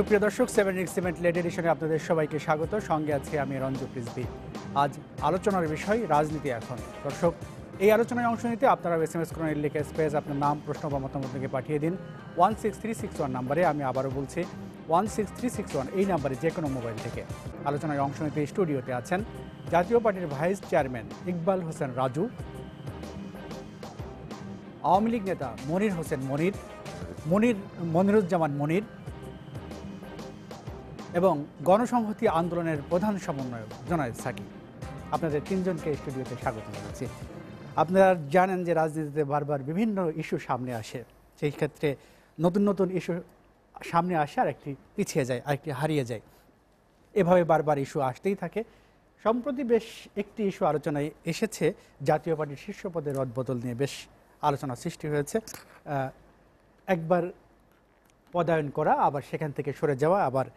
সুপ্রিয় দর্শক, 7 লেট এডিশনে আপনাদের সবাইকে স্বাগত। সঙ্গে আছি আমি রঞ্জু প্রিজবি। আজ আলোচনার বিষয় রাজনীতি এখন। দর্শক, এই আলোচনায় অংশ নিতে আপনারা SMS করুন, লিখে স্পেস আপনার নাম, প্রশ্ন বা মতামত থেকে পাঠিয়ে দিন 16361 নাম্বারে। আমি আবারও বলছি 16361 এই নাম্বারে যে কোনো মোবাইল থেকে। আলোচনায় অংশ নিতে স্টুডিওতে আছেন জাতীয় পার্টির ভাইস চেয়ারম্যান ইকবাল হোসেন রাজু, আওয়ামী লীগ নেতা মনির হোসেন মনিরুজ্জামান মনির এবং গণসংহতি আন্দোলনের প্রধান সমন্বয়ক জোনায়েদ সাকি। আপনাদের তিনজনকে স্টুডিওতে স্বাগত জানাচ্ছি। আপনারা জানেন যে রাজনীতিতে বারবার বিভিন্ন ইস্যু সামনে আসে, সেই ক্ষেত্রে নতুন নতুন ইস্যু সামনে আসে, আর একটি পিছিয়ে যায়, আরেকটি হারিয়ে যায়, এভাবে বারবার ইস্যু আসতেই থাকে। সম্প্রতি বেশ একটি ইস্যু আলোচনায় এসেছে, জাতীয় পার্টির শীর্ষ পদের রদবদল নিয়ে বেশ আলোচনা সৃষ্টি হয়েছে। একবার পদায়ন করা, আবার সেখান থেকে সরে যাওয়া, আবার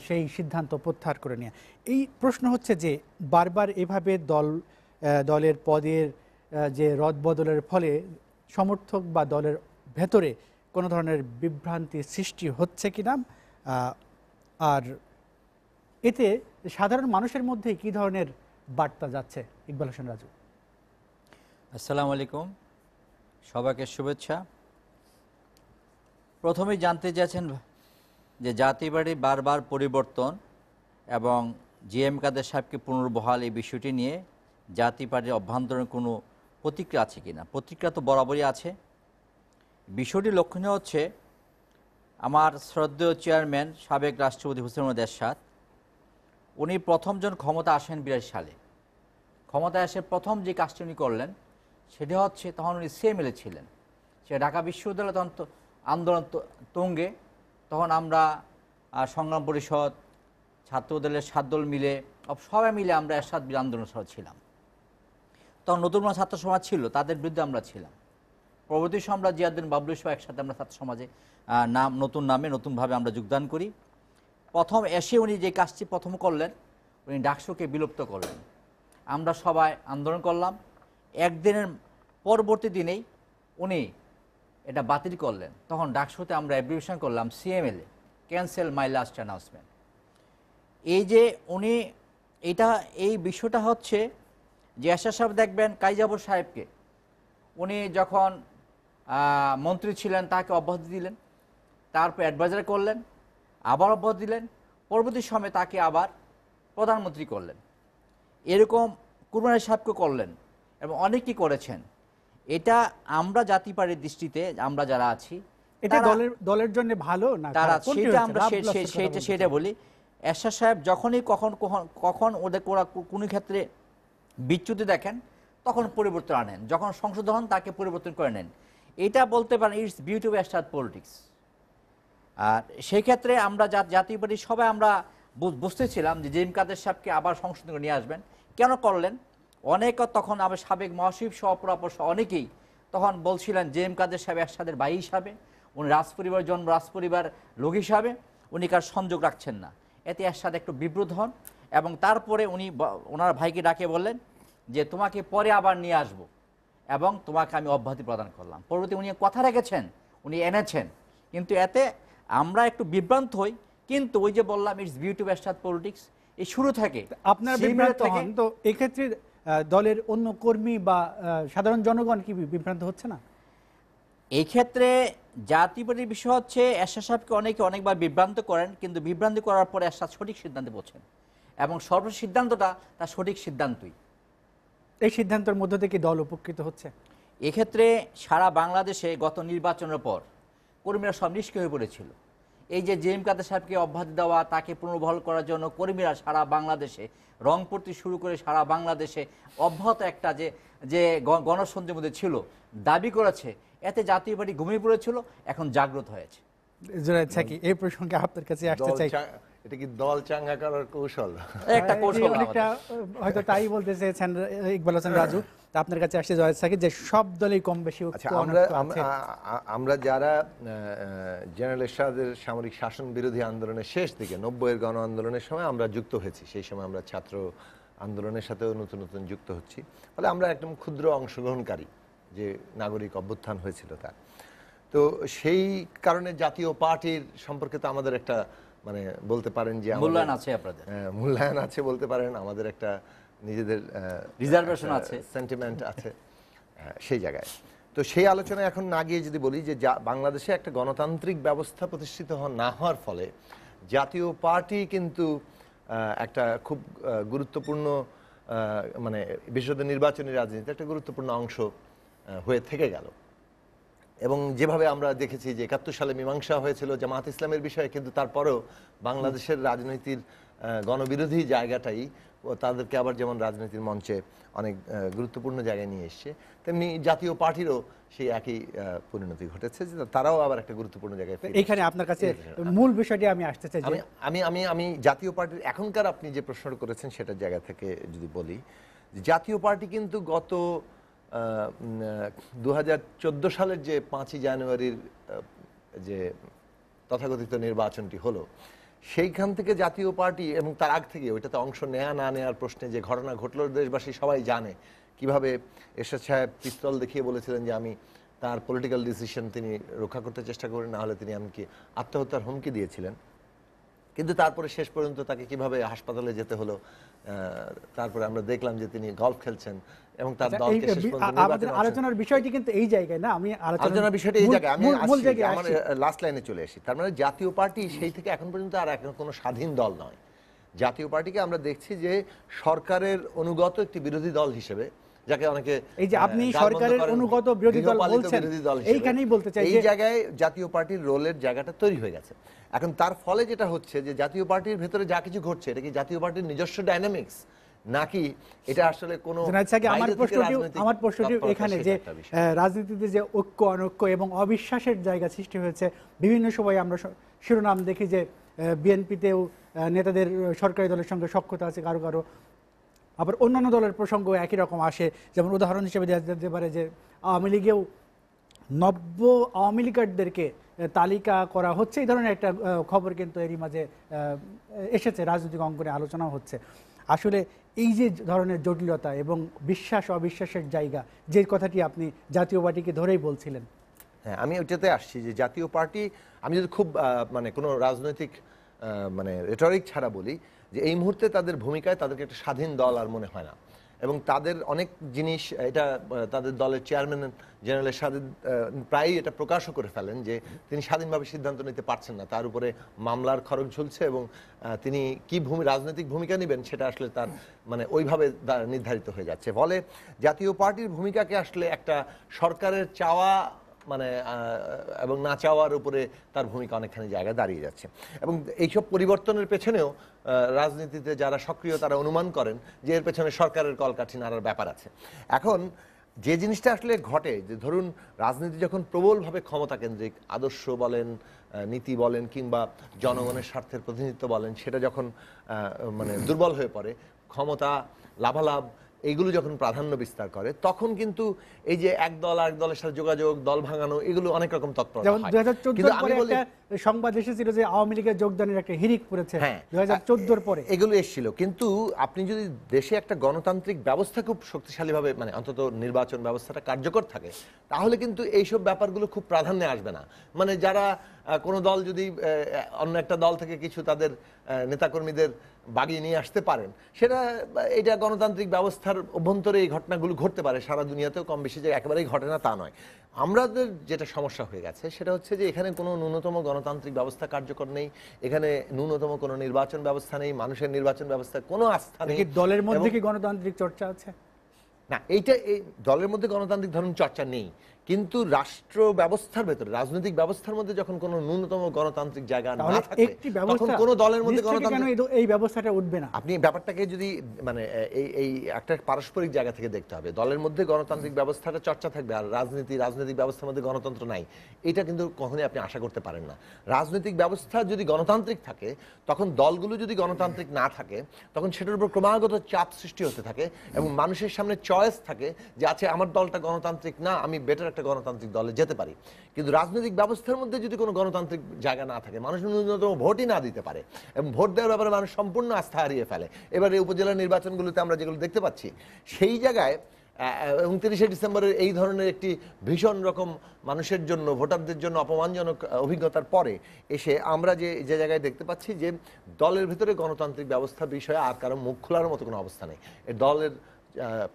সেই সিদ্ধান্ত প্রত্যাহার করে নেওয়া। এই প্রশ্ন হচ্ছে যে বারবার এভাবে দলের পদের যে রদবদলের ফলে সমর্থক বা দলের ভেতরে কোনো ধরনের বিভ্রান্তি সৃষ্টি হচ্ছে কিনা, আর এতে সাধারণ মানুষের মধ্যে কী ধরনের বার্তা যাচ্ছে? ইকবাল হোসেন রাজু। আসসালামু আলাইকুম, সবাইকে শুভেচ্ছা। প্রথমেই জানতে চাচ্ছেন যে জাতীয় পার্টি বারবার পরিবর্তন এবং জিএম কাদের সাহেবকে পুনর্বহাল, এই বিষয়টি নিয়ে জাতীয় পার্টির অভ্যন্তরীণ কোনো প্রতিক্রিয়া আছে কিনা? প্রতিক্রিয়া তো বরাবরই আছে। বিষয়টি লক্ষণীয় হচ্ছে, আমার শ্রদ্ধেয় চেয়ারম্যান সাবেক রাষ্ট্রপতি হোসেন মোহাম্মদ এরশাদ, উনি প্রথমজন ক্ষমতা আসেন 82 সালে। ক্ষমতায় এসে প্রথম যে কাজটি উনি করলেন সেটি হচ্ছে, তখন উনি সিএমএলএ ছিলেন, সে ঢাকা বিশ্ববিদ্যালয় তখন আন্দোলন তুঙ্গে, তখন আমরা সংগ্রাম পরিষদ, ছাত্রদলের 7 দল মিলে, সবাই মিলে আমরা এরশাদ বিরোধী আন্দোলন ছিলাম। তখন নতুন ছাত্র সমাজ ছিল, তাদের বিরুদ্ধে আমরা ছিলাম। পরবর্তী সম্রাট জিয়াউদ্দিন বাবলু সহ একসাথে আমরা ছাত্র সমাজে নতুন নামে নতুনভাবে আমরা যোগদান করি। প্রথম এসে উনি যে কাজটি প্রথম করলেন, উনি ডাকসুকে বিলুপ্ত করলেন। আমরা সবাই আন্দোলন করলাম। একদিনের পরবর্তী দিনেই উনি এটা বাতিল করলেন। তখন ডাকসুতে আমরা অ্যাব্রিভিয়েশন করলাম সিএমএলএ, ক্যান্সেল মাই লাস্ট অ্যানাউন্সমেন্ট। এই যে উনি এই বিষয়টা হচ্ছে যে এরশাদ সাহেব দেখবেন কাইজাবর সাহেবকে উনি যখন মন্ত্রী ছিলেন তাকে অব্যাহতি দিলেন, তারপর অ্যাডভাইজার করলেন, আবার অব্যাহতি দিলেন, পরবর্তী সময়ে তাকে আবার প্রধানমন্ত্রী করলেন। এরকম কুরবানী সাহেবকে করলেন এবং অনেকেই করেছেন। এটা আমরা জাতীয় পার্টির দৃষ্টিতে আমরা যারা আছি, এটা দলের জন্য ভালো না তারা সেটা বলি। এরশাদ সাহেব যখনই কখন ওদের কোনো ক্ষেত্রে বিচ্যুতি দেখেন তখন পরিবর্তন আনেন, যখন সংশোধন হন তাকে পরিবর্তন করে নেন। এটা বলতে পারেন it's beauty of Ershad politics. আর সেই ক্ষেত্রে আমরা জাতীয় পার্টি সবাই আমরা বুঝতেছিলাম যে জিএম কাদের সাহেবকে আবার সংশোধন করে নিয়ে আসবেন। কেন করলেন? অনেক তখন আবার সাবেক মহাসচিব সহ অপরাপর অনেকেই তখন বলছিলেন জিএম কাদের সাহেব এরশাদের ভাই হিসাবে, উনি রাজপরিবার লোক হিসাবে উনি কার সংযোগ রাখছেন না। এতে এরশাদ একটু বিব্রত হন এবং তারপরে উনি ওনার ভাইকে ডাকে বললেন যে তোমাকে পরে আবার নিয়ে আসব এবং তোমাকে আমি অব্যাহতি প্রদান করলাম। পরবর্তী উনি কথা রেখেছেন, উনি এনেছেন, কিন্তু এতে আমরা একটু বিভ্রান্ত হই। কিন্তু ওই যে বললাম it's beauty of Ershad politics, এই শুরু থেকে আপনার বিভ্রান্ত হন, তো এই ক্ষেত্রে দলের অন্য কর্মী বা সাধারণ জনগণ কি বিভ্রান্ত হচ্ছে না? এই ক্ষেত্রে জাতীয় পার্টির বিষয় হচ্ছে এরশাদ সাহেবকে অনেকবার বিভ্রান্ত করেন, কিন্তু বিভ্রান্তি করার পরে এরশাদ সঠিক সিদ্ধান্তে পৌঁছেন এবং সর্বশেষ সিদ্ধান্তটা তার সঠিক সিদ্ধান্তই। এই সিদ্ধান্তের মধ্য থেকে দল উপকৃত হচ্ছে। এক্ষেত্রে সারা বাংলাদেশে গত নির্বাচনের পর কর্মীরা সব নিষ্ক্রিয় হয়ে পড়েছিল। এই যে জিএম কাদের সাহেবকে অব্যাহতি দেওয়া, তাকে পুনর্বহাল করার জন্য কর্মীরা সারা বাংলাদেশে, রংপুর থেকে শুরু করে সারা বাংলাদেশে অব্যাহত একটা যে গণসংযোগের মধ্যে ছিল, দাবি করেছে। এতে জাতীয় পার্টি ঘুমিয়ে পড়েছিল, এখন জাগ্রত হয়েছে। এই প্রসঙ্গে আপনার কাছে আসতে চাই, এটা কি দল চাঙ্গা করার কৌশল? একটা কৌশল, অনেকটা হয়তো তাই বলতে চেয়েছেন ইকবাল হোসেন রাজু। আপনার কাছে আসতে জয়েদ সাকি, যে সব দলেই কম বেশি আমরা যারা জেনারেল এরশাদের সামরিক শাসন বিরোধী আন্দোলনের শেষ দিকে 90-এর গণ আন্দোলনের সময় আমরা যুক্ত হয়েছি, সেই সময় আমরা ছাত্র আন্দোলনের সাথেও নতুন নতুন যুক্ত হচ্ছি, ফলে আমরা একদম ক্ষুদ্র অংশগ্রহণকারী যে নাগরিক অভ্যুত্থান হয়েছিল তার। তো সেই কারণে জাতীয় পার্টির সম্পর্কে তো আমাদের একটা মানে বলতে পারেন যে মূল্যায়ন আছে আপনাদের, মূল্যায়ন আছে বলতে পারেন, আমাদের একটা নিজেদের রিজার্ভেশন আছে, সেন্টিমেন্ট আছে সেই জায়গায়। তো সেই আলোচনায় এখন না গিয়ে যদি বলি যে বাংলাদেশে একটা গণতান্ত্রিক ব্যবস্থা প্রতিষ্ঠিত না হওয়ার ফলে জাতীয় পার্টি কিন্তু একটা খুব গুরুত্বপূর্ণ মানে বিশেষত নির্বাচনী রাজনীতি একটা গুরুত্বপূর্ণ অংশ হয়ে থেকে গেল। এবং যেভাবে আমরা দেখেছি যে ৭১ সালে মীমাংসা হয়েছিল জামাত ইসলামের বিষয়ে, কিন্তু তারপরেও বাংলাদেশের রাজনীতির গণবিরোধী জায়গাটাই তাদেরকে আবার যেমন রাজনীতির মঞ্চে অনেক গুরুত্বপূর্ণ জায়গায় নিয়ে এসছে, তেমনি জাতীয় পার্টিরও সেই একই পরিণতি ঘটেছে যে তারাও আবার একটা গুরুত্বপূর্ণ জায়গায়। এখানে আপনার কাছে মূল বিষয়টি আমি আসতে চাই, আমি জাতীয় পার্টির এখনকার আপনি যে প্রশ্নটা করেছেন সেটার জায়গা থেকে যদি বলি, জাতীয় পার্টি কিন্তু গত ২০১৪ সালের যে ৫ই জানুয়ারির যে তথাকথিত নির্বাচনটি হলো, সেইখান থেকে জাতীয় পার্টি এবং তার আগ থেকে ওইটাতে অংশ নেয়া না নেওয়ার প্রশ্নে যে ঘটনা ঘটল দেশবাসী সবাই জানে। কিভাবে এরশাদ সাহেব পিস্তল দেখিয়ে বলেছিলেন যে আমি তার পলিটিক্যাল ডিসিশন তিনি রক্ষা করতে চেষ্টা করেন, না হলে তিনি এমনকি আত্মহত্যার হুমকি দিয়েছিলেন। কিন্তু তারপরে শেষ পর্যন্ত তাকে কিভাবে হাসপাতালে যেতে হলো, তারপরে আমরা দেখলাম যে তিনি গলফ খেলছেন এবং তার দলকে শেষ পর্যন্ত আলোচনার বিষয়টি কিন্তু এই জায়গায় না, আমি আলোচনার বিষয়টা এই জায়গায় আমি আমার লাস্ট লাইনে চলে আসি। তার মানে জাতীয় পার্টি সেই থেকে এখন পর্যন্ত আর এখন কোনো স্বাধীন দল নয়। জাতীয় পার্টিকে আমরা দেখছি যে সরকারের অনুগত একটি বিরোধী দল হিসেবে, যাকে অনেকে এই যে আপনি সরকারের অনুগত বিরোধী দল বলছেন, এইখানেই বলতে চাই এই জায়গায় জাতীয় পার্টির রোলের জায়গাটা তৈরি হয়ে গেছে। এখন তার ফলে যেটা হচ্ছে যে জাতীয় পার্টির ভেতরে যা কিছু ঘটছে এটা কি জাতীয় পার্টির নিজস্ব ডাইনামিক্স, নাকি এটা আসলে কোনো আমার প্রশ্নটি এখানে যে রাজনীতিতে যে ঐক্য অনৈক্য এবং অবিশ্বাসের জায়গা সৃষ্টি হয়েছে, বিভিন্ন সময় আমরা শিরোনাম দেখি যে বিএনপিতেও নেতাদের সরকারি দলের সঙ্গে সখ্যতা আছে কারো কারো, আবার অন্যান্য দলের প্রসঙ্গ একই রকম আসে। যেমন উদাহরণ হিসেবে দেওয়া যেতে পারে যে আওয়ামী লীগেও নব্য আওয়ামী লীগারদেরকে তালিকা করা হচ্ছে, এই ধরনের একটা খবর কিন্তু এরই মাঝে এসেছে, রাজনৈতিক অঙ্গনে আলোচনা হচ্ছে। আসলে এই যে ধরনের জটিলতা এবং বিশ্বাস অবিশ্বাসের জায়গা, যে কথাটি আপনি জাতীয় পার্টিকে ধরেই বলছিলেন। হ্যাঁ, আমি ওইটাতে আসছি যে জাতীয় পার্টি, আমি যদি খুব মানে কোনো রাজনৈতিক মানে রেটরিক ছাড়া বলি যে এই মুহূর্তে তাদের ভূমিকায় তাদেরকে একটা স্বাধীন দল আর মনে হয় না। এবং তাদের অনেক জিনিস, এটা তাদের দলের চেয়ারম্যান জেনারেল এরশাদ প্রায়ই এটা প্রকাশও করে ফেলেন যে তিনি স্বাধীনভাবে সিদ্ধান্ত নিতে পারছেন না, তার উপরে মামলার খরচ ঝুলছে এবং তিনি কি রাজনৈতিক ভূমিকা নেবেন সেটা আসলে তার মানে ওইভাবে নির্ধারিত হয়ে যাচ্ছে। ফলে জাতীয় পার্টির ভূমিকাকে আসলে একটা সরকারের চাওয়া মানে এবং না চাওয়ার উপরে তার ভূমিকা অনেকখানি জায়গায় দাঁড়িয়ে যাচ্ছে। এবং এইসব পরিবর্তনের পেছনেও রাজনীতিতে যারা সক্রিয় তারা অনুমান করেন যে এর পেছনে সরকারের কলকাঠি নাড়ার ব্যাপার আছে। এখন যে জিনিসটা আসলে ঘটে যে ধরুন রাজনীতি যখন প্রবলভাবে ক্ষমতা কেন্দ্রিক আদর্শ বলেন, নীতি বলেন, কিংবা জনগণের স্বার্থের প্রতিনিধিত্ব বলেন, সেটা যখন মানে দুর্বল হয়ে পড়ে, ক্ষমতা লাভালাভ এইগুলো যখন প্রাধান্য বিস্তার করে, তখন কিন্তু এই যে এক দল আরেক দলের সাথে যোগাযোগ, দল ভাঙানো, এগুলো অনেক রকম তৎপরতা হয়। 2014 পরে একটা সংবাদ এসেছিল যে আওয়ামী লীগের যোগদানের একটা হিড়িক পড়েছে 2014 পরে, এগুলো এসেছিল। কিন্তু আপনি যদি দেশে একটা গণতান্ত্রিক ব্যবস্থা খুব শক্তিশালীভাবে মানে অন্তত নির্বাচন ব্যবস্থাটা কার্যকর থাকে, তাহলে কিন্তু এইসব ব্যাপারগুলো খুব প্রাধান্যে আসবে না। মানে যারা কোনো দল যদি অন্য একটা দল থেকে কিছু তাদের নেতাকর্মীদের বাগিয়ে নিয়ে আসতে পারেন, সেটা এটা গণতান্ত্রিক ব্যবস্থার অভ্যন্তরে এই ঘটনাগুলো ঘটতে পারে, সারা দুনিয়াতেও কম বেশি যে একেবারেই ঘটে না তা নয়। আমাদের যেটা সমস্যা হয়ে গেছে সেটা হচ্ছে যে এখানে কোনো ন্যূনতম গণতান্ত্রিক ব্যবস্থা কার্যকর নেই, এখানে ন্যূনতম কোনো নির্বাচন ব্যবস্থা নেই, মানুষের নির্বাচন ব্যবস্থায় কোনো আস্থা নেই। দলের মধ্যে কি গণতান্ত্রিক চর্চা আছে? না, এইটা এই দলের মধ্যে গণতান্ত্রিক ধরুন চর্চা নেই, কিন্তু রাষ্ট্র ব্যবস্থার ভেতরে রাজনৈতিক ব্যবস্থার মধ্যে যখন কোনো ন্যূনতম গণতান্ত্রিক জায়গা না থাকে, তখন কোনো দলের মধ্যে গণতান্ত্রিক এই ব্যবস্থাটা উঠবে না। আপনি ব্যাপারটাকে যদি মানে এই একটা পারস্পরিক জায়গা থেকে দেখতে হবে। দলের মধ্যে গণতান্ত্রিক ব্যবস্থাটা চর্চা থাকবে আর রাজনৈতিক ব্যবস্থার মধ্যে গণতন্ত্র নাই, এটা কিন্তু কখনোই আপনি আশা করতে পারেন না। রাজনৈতিক ব্যবস্থা যদি গণতান্ত্রিক থাকে, তখন দলগুলো যদি গণতান্ত্রিক না থাকে, তখন সেটার উপর ক্রমাগত চাপ সৃষ্টি হতে থাকে এবং মানুষের সামনে চয়েস থাকে যে আছে আমার দলটা গণতান্ত্রিক না, আমি বেটার একটা গণতান্ত্রিক দলে যেতে পারি। কিন্তু রাজনৈতিক ব্যবস্থার মধ্যে যদি কোনো গণতান্ত্রিক জায়গা না থাকে, মানুষ ন্যূনতম ভোটই না দিতে পারে এবং ভোট দেওয়ার ব্যাপারে মানুষ সম্পূর্ণ আস্থা হারিয়ে ফেলে। এবারে উপজেলা নির্বাচনগুলোতে আমরা যেগুলো দেখতে পাচ্ছি, সেই জায়গায় এবং 30শে ডিসেম্বরের এই ধরনের একটি ভীষণ রকম মানুষের জন্য, ভোটারদের জন্য অপমানজনক অভিজ্ঞতার পরে এসে আমরা যে যে জায়গায় দেখতে পাচ্ছি যে দলের ভিতরে গণতান্ত্রিক ব্যবস্থা বিষয়ে আর কারো মুখ খোলার মতো কোনো অবস্থা নেই। এই দলের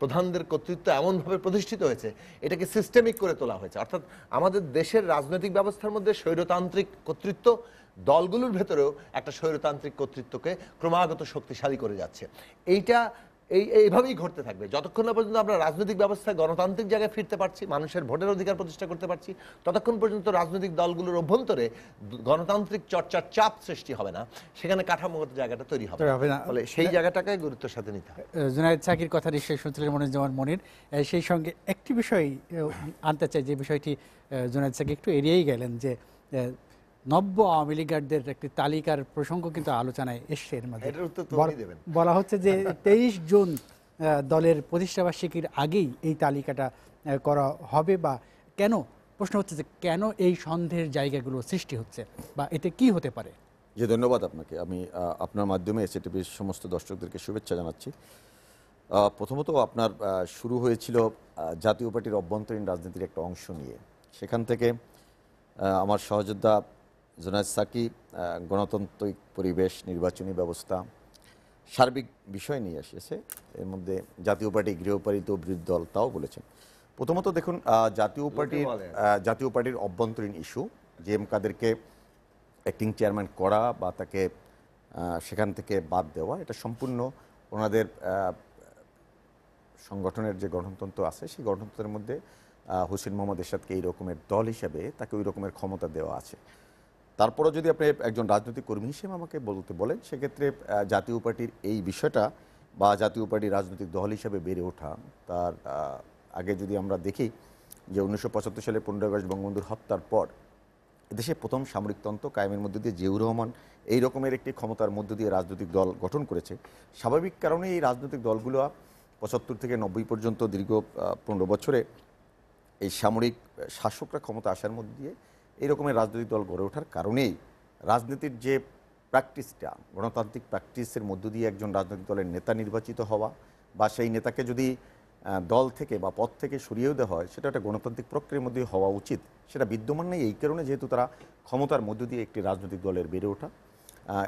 প্রধানদের কর্তৃত্ব এমনভাবে প্রতিষ্ঠিত হয়েছে, এটাকে সিস্টেমিক করে তোলা হয়েছে। অর্থাৎ আমাদের দেশের রাজনৈতিক ব্যবস্থার মধ্যে স্বৈরতান্ত্রিক কর্তৃত্ব দলগুলোর ভেতরেও একটা স্বৈরতান্ত্রিক কর্তৃত্বকে ক্রমাগত শক্তিশালী করে যাচ্ছে। এইটা এইভাবেই ঘটতে থাকবে যতক্ষণ না পর্যন্ত আমরা রাজনৈতিক ব্যবস্থায় গণতান্ত্রিক জায়গায় ফিরতে পারছি, মানুষের ভোটের অধিকার প্রতিষ্ঠা করতে পারছি, ততক্ষণ পর্যন্ত রাজনৈতিক দলগুলোর অভ্যন্তরে গণতান্ত্রিক চর্চার চাপ সৃষ্টি হবে না, সেখানে কাঠামোগত জায়গাটা তৈরি হবে না। ফলে সেই জায়গাটাকে গুরুত্বের সাথে নিতে হবে। জুনায়েদ সাকির কথা নিশ্চয়ই শুনছিলেন মনিরুজ্জামান মনির। সেই সঙ্গে একটি বিষয় আনতে চাই, যে বিষয়টি জুনায়েদ সাকি একটু এড়িয়েই গেলেন, যে নব্য আওয়ামী লীগারদের একটি তালিকার প্রসঙ্গ কিন্তু আলোচনায় এসছে। এর মধ্যে বলা হচ্ছে যে 23 জুন দলের প্রতিষ্ঠাবার্ষিকীর আগেই এই তালিকাটা করা হবে, বা কেন, প্রশ্ন হচ্ছে যে কেন এই সন্দেহের জায়গাগুলো সৃষ্টি হচ্ছে, বা এতে কি হতে পারে? জি, ধন্যবাদ আপনাকে। আমি আপনার মাধ্যমে এসএটিভির সমস্ত দর্শকদেরকে শুভেচ্ছা জানাচ্ছি। প্রথমত আপনার শুরু হয়েছিল জাতীয় পার্টির অভ্যন্তরীণ রাজনীতির একটা অংশ নিয়ে। সেখান থেকে আমার সহযোদ্ধা জুনায়েদ সাকি গণতান্ত্রিক পরিবেশ, নির্বাচনী ব্যবস্থা, সার্বিক বিষয় নিয়ে এসেছে। এর মধ্যে জাতীয় পার্টি গৃহপালিত বিরোধী দল তাও বলেছেন। প্রথমত দেখুন, জাতীয় পার্টির অভ্যন্তরীণ ইস্যু, জেএম কাদেরকে অ্যাক্টিং চেয়ারম্যান করা বা তাকে সেখান থেকে বাদ দেওয়া, এটা সম্পূর্ণ ওনাদের সংগঠনের যে গঠনতন্ত্র আছে সেই গঠনতন্ত্রের মধ্যে হোসেন মোহাম্মদ এরশাদকে এই রকমের দল হিসেবে তাকে ওই রকমের ক্ষমতা দেওয়া আছে। তারপরও যদি আপনি একজন রাজনৈতিক কর্মী হিসেবে আমাকে বলতে বলেন, সেক্ষেত্রে জাতীয় পার্টির এই বিষয়টা বা জাতীয় পার্টির রাজনৈতিক দল হিসেবে বেড়ে ওঠা, তার আগে যদি আমরা দেখি যে 1975 সালে 15 আগস্ট বঙ্গবন্ধুর হত্যার পর দেশে প্রথম সামরিকতন্ত্র কায়েমের মধ্যে দিয়ে জিয়াউর রহমান এই রকমের একটি ক্ষমতার মধ্য দিয়ে রাজনৈতিক দল গঠন করেছে। স্বাভাবিক কারণে এই রাজনৈতিক দলগুলো 75 থেকে 90 পর্যন্ত দীর্ঘ 15 বছরে এই সামরিক শাসকরা ক্ষমতা আসার মধ্যে দিয়ে এই রকমের রাজনৈতিক দল গড়ে ওঠার কারণেই রাজনীতির যে প্র্যাকটিসটা, গণতান্ত্রিক প্র্যাকটিসের মধ্য দিয়ে একজন রাজনৈতিক দলের নেতা নির্বাচিত হওয়া বা সেই নেতাকে যদি দল থেকে বা পদ থেকে সরিয়েও দেওয়া হয়, সেটা একটা গণতান্ত্রিক প্রক্রিয়ার মধ্যে হওয়া উচিত। সেটা বিদ্যমান নেই এই কারণে, যেহেতু তারা ক্ষমতার মধ্য দিয়ে একটি রাজনৈতিক দলের বেড়ে ওঠা,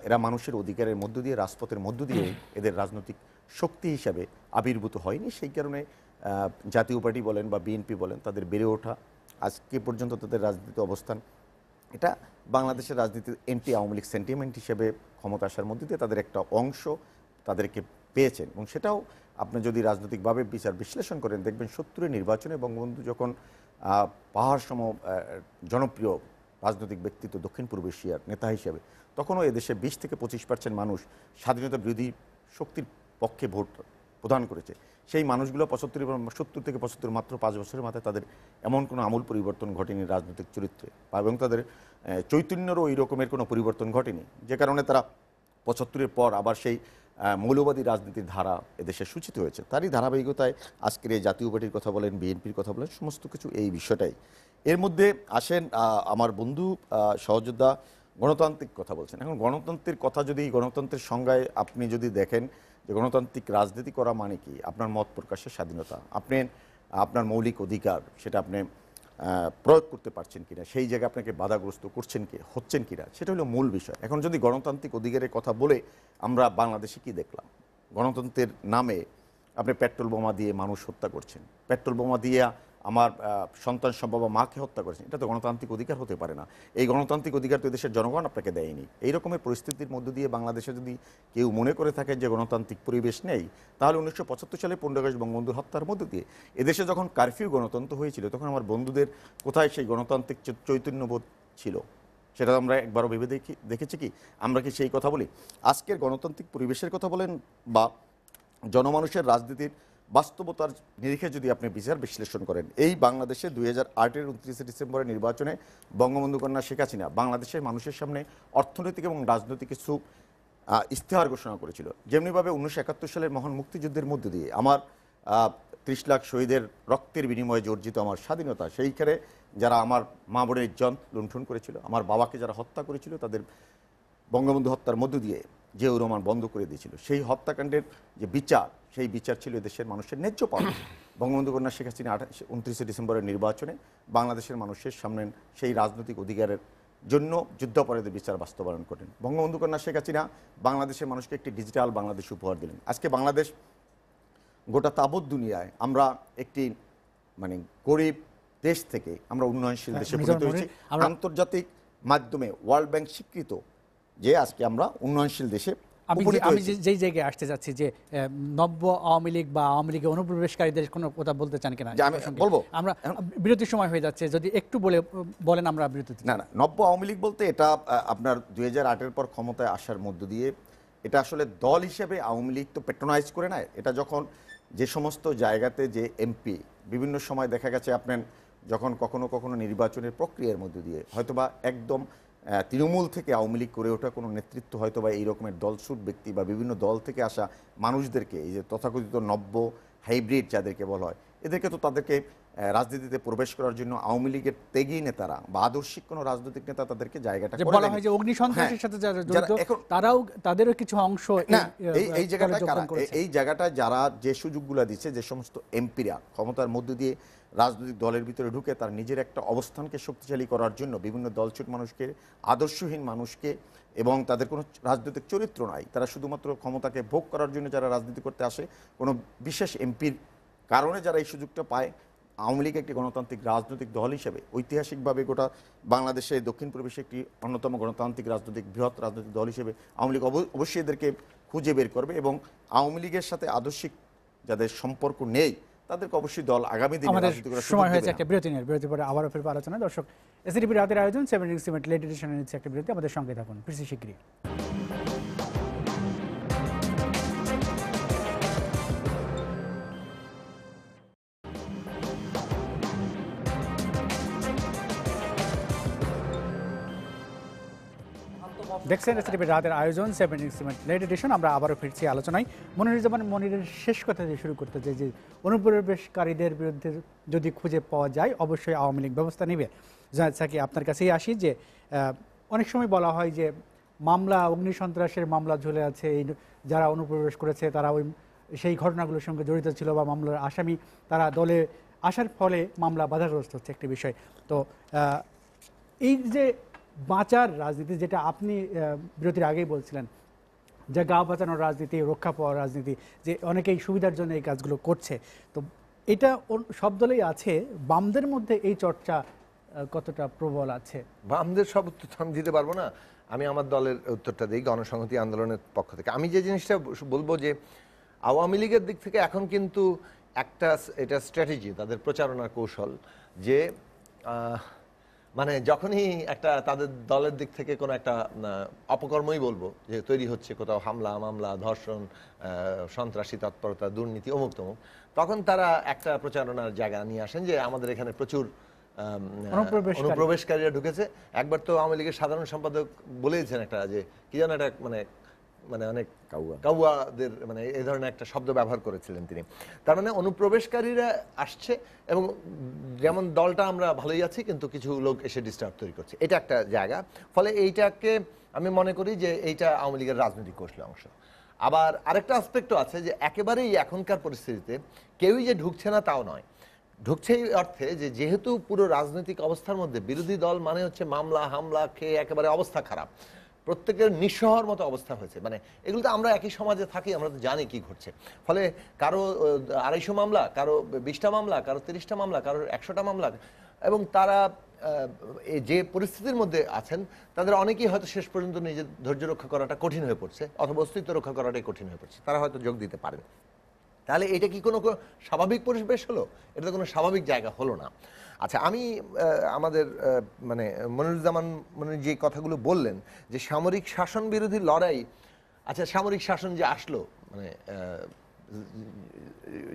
এরা মানুষের অধিকারের মধ্য দিয়ে, রাজপথের মধ্য দিয়ে এদের রাজনৈতিক শক্তি হিসাবে আবির্ভূত হয়নি। সেই কারণে জাতীয় পার্টি বলেন বা বিএনপি বলেন, তাদের বেড়ে ওঠা আজকে পর্যন্ত তাদের রাজনীতি অবস্থান, এটা বাংলাদেশের রাজনীতির এন্টি আওয়ামী লীগ সেন্টিমেন্ট হিসেবে ক্ষমতা আসার মধ্যে দিয়ে তাদের একটা অংশ তাদেরকে পেয়েছেন। এবং সেটাও আপনি যদি রাজনৈতিকভাবে বিচার বিশ্লেষণ করেন, দেখবেন 70-এর নির্বাচনে বঙ্গবন্ধু যখন পাহাড় সম জনপ্রিয় রাজনৈতিক ব্যক্তিত্ব দক্ষিণ পূর্ব এশিয়ার নেতা হিসেবে, তখনও এদেশে 20 থেকে 25% মানুষ স্বাধীনতা বিরোধী শক্তির পক্ষে ভোট প্রদান করেছে। সেই মানুষগুলো 70 থেকে 75 মাত্র 5 বছরের মাথায় তাদের এমন কোনো আমূল পরিবর্তন ঘটেনি রাজনৈতিক চরিত্রে, এবং তাদের চৈতন্যেরও ওই রকমের কোনো পরিবর্তন ঘটেনি, যে কারণে তারা 75-এর পর আবার সেই মৌলবাদী রাজনীতির ধারা এদেশে সূচিত হয়েছে। তারই ধারাবাহিকতায় আজকের এই জাতীয় পার্টির কথা বলেন, বিএনপির কথা বলেন, সমস্ত কিছু এই বিষয়টাই। এর মধ্যে আসেন আমার বন্ধু সহযোদ্ধা গণতান্ত্রিক কথা বলছেন। এখন গণতন্ত্রের কথা যদি, গণতন্ত্রের সংজ্ঞায় আপনি যদি দেখেন যে গণতান্ত্রিক রাজনীতি করা মানে কি, আপনার মত প্রকাশের স্বাধীনতা, আপনি আপনার মৌলিক অধিকার সেটা আপনি প্রয়োগ করতে পারছেন কিনা, সেই জায়গায় আপনাকে বাধাগ্রস্ত করছেন কি হচ্ছেন কিনা, সেটা হলো মূল বিষয়। এখন যদি গণতান্ত্রিক অধিকারের কথা বলে আমরা বাংলাদেশে কি দেখলাম, গণতন্ত্রের নামে আপনি পেট্রোল বোমা দিয়ে মানুষ হত্যা করছেন, পেট্রোল বোমা দিয়ে আমার সন্তান সম্ভব মাকে হত্যা করেছেন, এটা তো গণতান্ত্রিক অধিকার হতে পারে না। এই গণতান্ত্রিক অধিকার তো দেশের জনগণ আপনাকে দেয়নি। এই রকমের পরিস্থিতির মধ্য দিয়ে বাংলাদেশে যদি কেউ মনে করে থাকে যে গণতান্ত্রিক পরিবেশ নেই, তাহলে 1975 সালে 15 আগস্ট বঙ্গবন্ধুর হত্যার মধ্য দিয়ে এদেশে যখন কারফিউ গণতন্ত্র হয়েছিল, তখন আমার বন্ধুদের কোথায় সেই গণতান্ত্রিক চৈতন্যবোধ ছিল, সেটা আমরা একবারও ভেবে দেখেছি কি? আমরা কি সেই কথা বলি? আজকের গণতান্ত্রিক পরিবেশের কথা বলেন বা জনমানুষের রাজনীতির বাস্তবতার নিরিখে যদি আপনি বিচার বিশ্লেষণ করেন, এই বাংলাদেশে 2008-এর 29 ডিসেম্বরের নির্বাচনে বঙ্গবন্ধু কন্যা শেখ হাসিনা বাংলাদেশের মানুষের সামনে অর্থনৈতিক এবং রাজনৈতিক কিছু ইশতেহার ঘোষণা করেছিল। যেমনিভাবে 1971 সালের মহান মুক্তিযুদ্ধের মধ্য দিয়ে আমার 30 লাখ শহীদের রক্তের বিনিময়ে অর্জিত আমার স্বাধীনতা, সেইখানে যারা আমার মা বোনের ইজ্জত লুণ্ঠন করেছিল, আমার বাবাকে যারা হত্যা করেছিল, তাদের বঙ্গবন্ধু হত্যার মধ্য দিয়ে জিয়াউর রহমান বন্ধ করে দিয়েছিল। সেই হত্যাকাণ্ডের যে বিচার, সেই বিচার ছিল দেশের মানুষের ন্যায্য পাওনা। বঙ্গবন্ধু কন্যা শেখ হাসিনা 29 ডিসেম্বরের নির্বাচনে বাংলাদেশের মানুষের সামনে সেই রাজনৈতিক অধিকারের জন্য যুদ্ধাপরাধীদের বিচার বাস্তবায়ন করেন। বঙ্গবন্ধু কন্যা শেখ হাসিনা বাংলাদেশের মানুষকে একটি ডিজিটাল বাংলাদেশ উপহার দিলেন। আজকে বাংলাদেশ গোটা তাবৎ দুনিয়ায় আমরা একটি মানে গরিব দেশ থেকে আমরা উন্নয়নশীল দেশে পরিণত হয়েছি। আন্তর্জাতিক মাধ্যমে ওয়ার্ল্ড ব্যাংক স্বীকৃত যে আজকে আমরা উন্নয়নশীল দেশে আমি যেই জায়গায় আসতে যাচ্ছি যে নব্য আওয়ামী লীগ বা আওয়ামী লীগের অনুপ্রবেশকারীদের কোনো কথা বলতে চান কিনা আমি বলবো। আমরা বিরতির সময় হয়ে যাচ্ছে, যদি একটু বলেন আমরা বিরতি। না, নব্য আওয়ামী লীগ বলতে এটা আপনার 2008-এর পর ক্ষমতায় আসার মধ্য দিয়ে এটা আসলে দল হিসেবে আওয়ামী লীগ তো পেট্রোনাইজ করে নেয়। এটা যখন যে সমস্ত জায়গাতে যে এমপি বিভিন্ন সময় দেখা গেছে আপনার যখন কখনো কখনো নির্বাচনের প্রক্রিয়ার মধ্য দিয়ে হয়তোবা একদম তৃণমূল থেকে আওয়ামী লীগ করে ওঠা কোনো নেতৃত্ব হয়তোবা এই রকমের দলছুট ব্যক্তি বা বিভিন্ন দল থেকে আসা মানুষদেরকে, এই যে তথাকথিত নব্য হাইব্রিড যাদেরকে বলা হয়, এদেরকে তো তাদেরকে রাজনীতিতে প্রবেশ করার জন্য আওয়ামী লীগের ত্যাগী নেতারা বা আদর্শিক কোনো রাজনৈতিক নেতা তাদেরকে জায়গাটা করে বলা হয় যে অগ্নিসন্ত্রাসের সাথে যারা জড়িত তারাও তাদেরও কিছু অংশ এই জায়গাটা যারা যে সুযোগগুলো দিচ্ছে, যে সমস্ত এমপিরা ক্ষমতার মধ্য দিয়ে রাজনৈতিক দলের ভিতরে ঢুকে তার নিজের একটা অবস্থানকে শক্তিশালী করার জন্য বিভিন্ন দলছুট মানুষকে, আদর্শহীন মানুষকে, এবং তাদের কোনো রাজনৈতিক চরিত্র নাই, তারা শুধুমাত্র ক্ষমতাকে ভোগ করার জন্য যারা রাজনীতি করতে আসে, কোনো বিশেষ এমপির কারণে যারা এই সুযোগটা পায়, আওয়ামী লীগ একটি গণতান্ত্রিক রাজনৈতিক দল হিসেবে ঐতিহাসিকভাবে গোটা বাংলাদেশে দক্ষিণ পূর্বেশে একটি অন্যতম গণতান্ত্রিক রাজনৈতিক বৃহৎ রাজনৈতিক দল হিসেবে আওয়ামী লীগ অবশ্যই এদেরকে খুঁজে বের করবে এবং আওয়ামী লীগের সাথে আদর্শিক যাদের সম্পর্ক নেই তাদেরকে অবশ্যই দল আগামী দিনে রাজনীতি করার সুযোগ সময় হয়েছে একটা বিরতি নিয়ে। বিরতির পরে আবারও ফিরবো আলোচনা। দর্শক, এসিটিভি রাতের আয়োজন 7 লেট এডিশনে নিচ্ছে একটা বিরতি, আমাদের সঙ্গে থাকুন, ফিরছি শীঘ্রই। দেখছেন এসিটিভি রাতের আয়োজন 7 লেট এডিশন। আমরা আবারও ফিরছি আলোচনায়। মনিরুজ্জামান মনিরের শেষ কথা দিয়ে শুরু করতে চাই যে অনুপ্রবেশকারীদের বিরুদ্ধে যদি খুঁজে পাওয়া যায় অবশ্যই আওয়ামী লীগ ব্যবস্থা নেবে। জাহিদ সাকি, আপনার কাছেই আসি যে অনেক সময় বলা হয় যে মামলা, অগ্নিসন্ত্রাসের মামলা ঝুলে আছে, এই যারা অনুপ্রবেশ করেছে তারা ওই সেই ঘটনাগুলোর সঙ্গে জড়িত ছিল বা মামলার আসামি, তারা দলে আসার ফলে মামলা বাধাগ্রস্ত হচ্ছে একটি বিষয়। তো এই যে বাঁচার রাজনীতি, যেটা আপনি বিরতির আগেই বলছিলেন, যে গা বাঁচানোর রাজনীতি, রক্ষা পাওয়ার রাজনীতি, যে অনেকেই সুবিধার জন্য এই কাজগুলো করছে, তো এটা সব দলেই আছে। বামদের মধ্যে এই চর্চা কতটা প্রবল আছে? বামদের সব উত্তর আমি দিতে পারবো না, আমি আমার দলের উত্তরটা দিই গণসংহতি আন্দোলনের পক্ষ থেকে। আমি যে জিনিসটা বলবো যে আওয়ামী লীগের দিক থেকে এখন কিন্তু একটা এটা স্ট্র্যাটেজি, তাদের প্রচারণার কৌশল, যে মানে যখনই একটা তাদের দলের দিক থেকে কোনো একটা অপকর্মই বলবো যে তৈরি হচ্ছে, কোথাও হামলা মামলা, ধর্ষণ, সন্ত্রাসী তৎপরতা, দুর্নীতি, অমুক তমুক, তখন তারা একটা প্রচারণার জায়গা নিয়ে আসেন যে আমাদের এখানে প্রচুর অনুপ্রবেশকারীরা ঢুকেছে। একবার তো আওয়ামী লীগের সাধারণ সম্পাদক বলেছেন একটা, যে কি যেন একটা মানে অনেক কাউয়াদের মানে এই ধরনের একটা শব্দ ব্যবহার করেছিলেন তিনি। তার মানে অনুপ্রবেশকারীরা আসছে এবং যেমন দলটা আমরা ভালোই আছি কিন্তু কিছু লোক এসে ডিস্টার্ব তৈরি করছে, এটা একটা জায়গা। ফলে এইটাকে আমি মনে করি যে এইটা আওয়ামী লীগের রাজনৈতিক কৌশলের অংশ। আবার আরেকটা আসপেক্টও আছে যে একেবারেই এখনকার পরিস্থিতিতে কেউই যে ঢুকছে না তাও নয়, ঢুকছে এই অর্থে যে যেহেতু পুরো রাজনৈতিক অবস্থার মধ্যে বিরোধী দল মানে হচ্ছে মামলা হামলা খেয়ে একেবারে অবস্থা খারাপ, প্রত্যেকের নিঃস্ব হওয়ার মতো অবস্থা হয়েছে। মানে এগুলো তো আমরা একই সমাজে থাকি, আমরা তো জানি কি ঘটছে। ফলে কারো 250 মামলা, কারো 20টা মামলা, কারো 30টা মামলা, কারো 100টা মামলা, এবং তারা যে পরিস্থিতির মধ্যে আছেন তাদের অনেকেই হয়তো শেষ পর্যন্ত নিজের ধৈর্য রক্ষা করাটা কঠিন হয়ে পড়ছে, অথবা অস্তিত্ব রক্ষা করাটাই কঠিন হয়ে পড়ছে, তারা হয়তো যোগ দিতে পারেন। তাহলে এটা কি কোনো স্বাভাবিক পরিবেশ হলো? এটা তো কোনো স্বাভাবিক জায়গা হলো না। আচ্ছা, আমি আমাদের মানে মনিরুজ্জামান মনির যে কথাগুলো বললেন যে সামরিক শাসন বিরোধী লড়াই, আচ্ছা সামরিক শাসন যে আসলো মানে